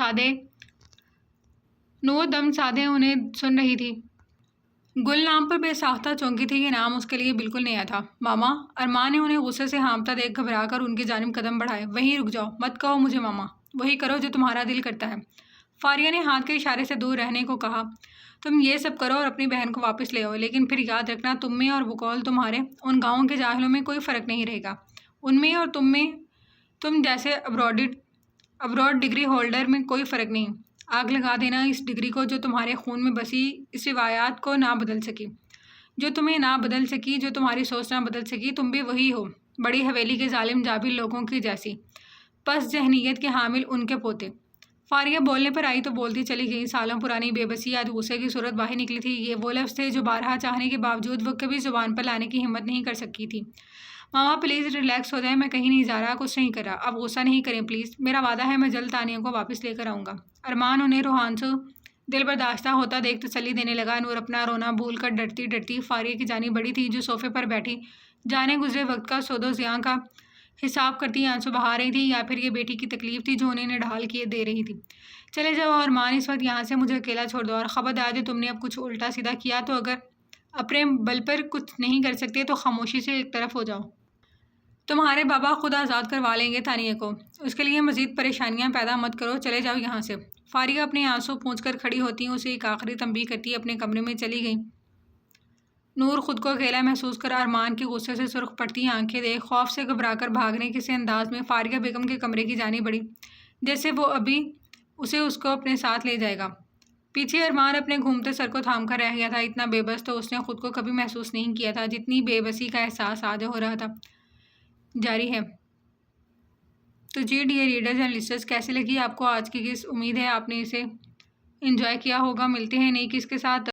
سادے انہیں سن رہی تھی۔ گل نام پر بے ساختہ چونکی تھی، یہ نام اس کے لیے بالکل نیا تھا۔ ماما! ارمان نے انہیں غصے سے ہانپتا دیکھ گھبرا کر ان کی جانب قدم بڑھائے۔ وہیں رک جاؤ، مت کہو مجھے ماما، وہی کرو جو تمہارا دل کرتا ہے۔ فاریہ نے ہاتھ کے اشارے سے دور رہنے کو کہا۔ تم یہ سب کرو اور اپنی بہن کو واپس لے آؤ، لیکن پھر یاد رکھنا تم میں اور بقول تمہارے ان گاؤں کے جاہلوں میں کوئی فرق نہیں رہے گا، ان میں اور تم جیسے ابروڈ ڈگری ہولڈر میں کوئی فرق نہیں۔ آگ لگا دینا اس ڈگری کو جو تمہارے خون میں بسی، اس روایات کو نہ بدل سکی، جو تمہیں نہ بدل سکی، جو تمہاری سوچ نہ بدل سکی۔ تم بھی وہی ہو، بڑی حویلی کے ظالم جابر لوگوں کی جیسی پس ذہنیت کے حامل ان کے پوتے۔ فاریہ بولنے پر آئی تو بولتی چلی گئی۔ سالوں پرانی بے بسی آج غصے کی صورت باہر نکلی تھی۔ یہ وہ لفظ تھے جو بارہا چاہنے کے باوجود وہ کبھی زبان پر لانے کی ہمت نہیں کر سکی تھی۔ ماما پلیز ریلیکس ہو جائیں، میں کہیں نہیں جا رہا، کچھ نہیں کر رہا، اب غصہ نہیں کریں پلیز، میرا وعدہ ہے میں جلد تانیہ کو واپس لے کر آؤں گا۔ ارمان انہیں روحانسو دل برداشتہ ہوتا دیکھ تسلی دینے لگا۔ نور اپنا رونا بھول کر ڈرتی ڈرتی فاریہ کی جانب بڑھی تھی جو صوفے پر بیٹھی جانے گزرے وقت کا سود و زیاں کا حساب کرتی آنسو بہا رہی تھی، یا پھر یہ بیٹی کی تکلیف تھی جو انہیں نڈھال کیے دے رہی تھی۔ چلے جاؤ ارمان، اس وقت یہاں سے مجھے اکیلا چھوڑ دو، اور خبردار جو تم نے اب کچھ الٹا سیدھا کیا تو اگر اپنے بل پر کچھ نہیں کر سکتے تو خاموشی سے ایک طرف ہو جاؤ۔ تمہارے بابا خود آزاد کروا لیں گے تانیہ کو، اس کے لیے مزید پریشانیاں پیدا مت کرو، چلے جاؤ یہاں سے۔ فاریہ اپنے آنسو پونچھ کر کھڑی ہوتی اسے ایک آخری تنبیہ کرتی اپنے کمرے میں چلی گئی۔ نور خود کو اکیلا محسوس کر ارمان کی غصے سے سرخ پڑتی آنکھیں دیکھ خوف سے گھبرا کر بھاگنے کسی انداز میں فاریہ بیگم کے کمرے کی جانب بڑھی، جیسے وہ ابھی اس کو اپنے ساتھ لے جائے گا۔ پیچھے ارمان اپنے گھومتے سر کو تھام کر رہ گیا تھا، اتنا بے بس تو اس نے خود کو کبھی محسوس نہیں کیا تھا جتنی بے بسی کا احساس آج ہو رہا تھا۔ جاری ہے۔ تو جی ڈیئر ریڈرز اینڈ لسنرز، کیسی لگی آپ کو آج کی قصہ؟ امید ہے آپ نے اسے انجوائے کیا ہوگا۔ ملتے ہیں نئی قصہ کے ساتھ۔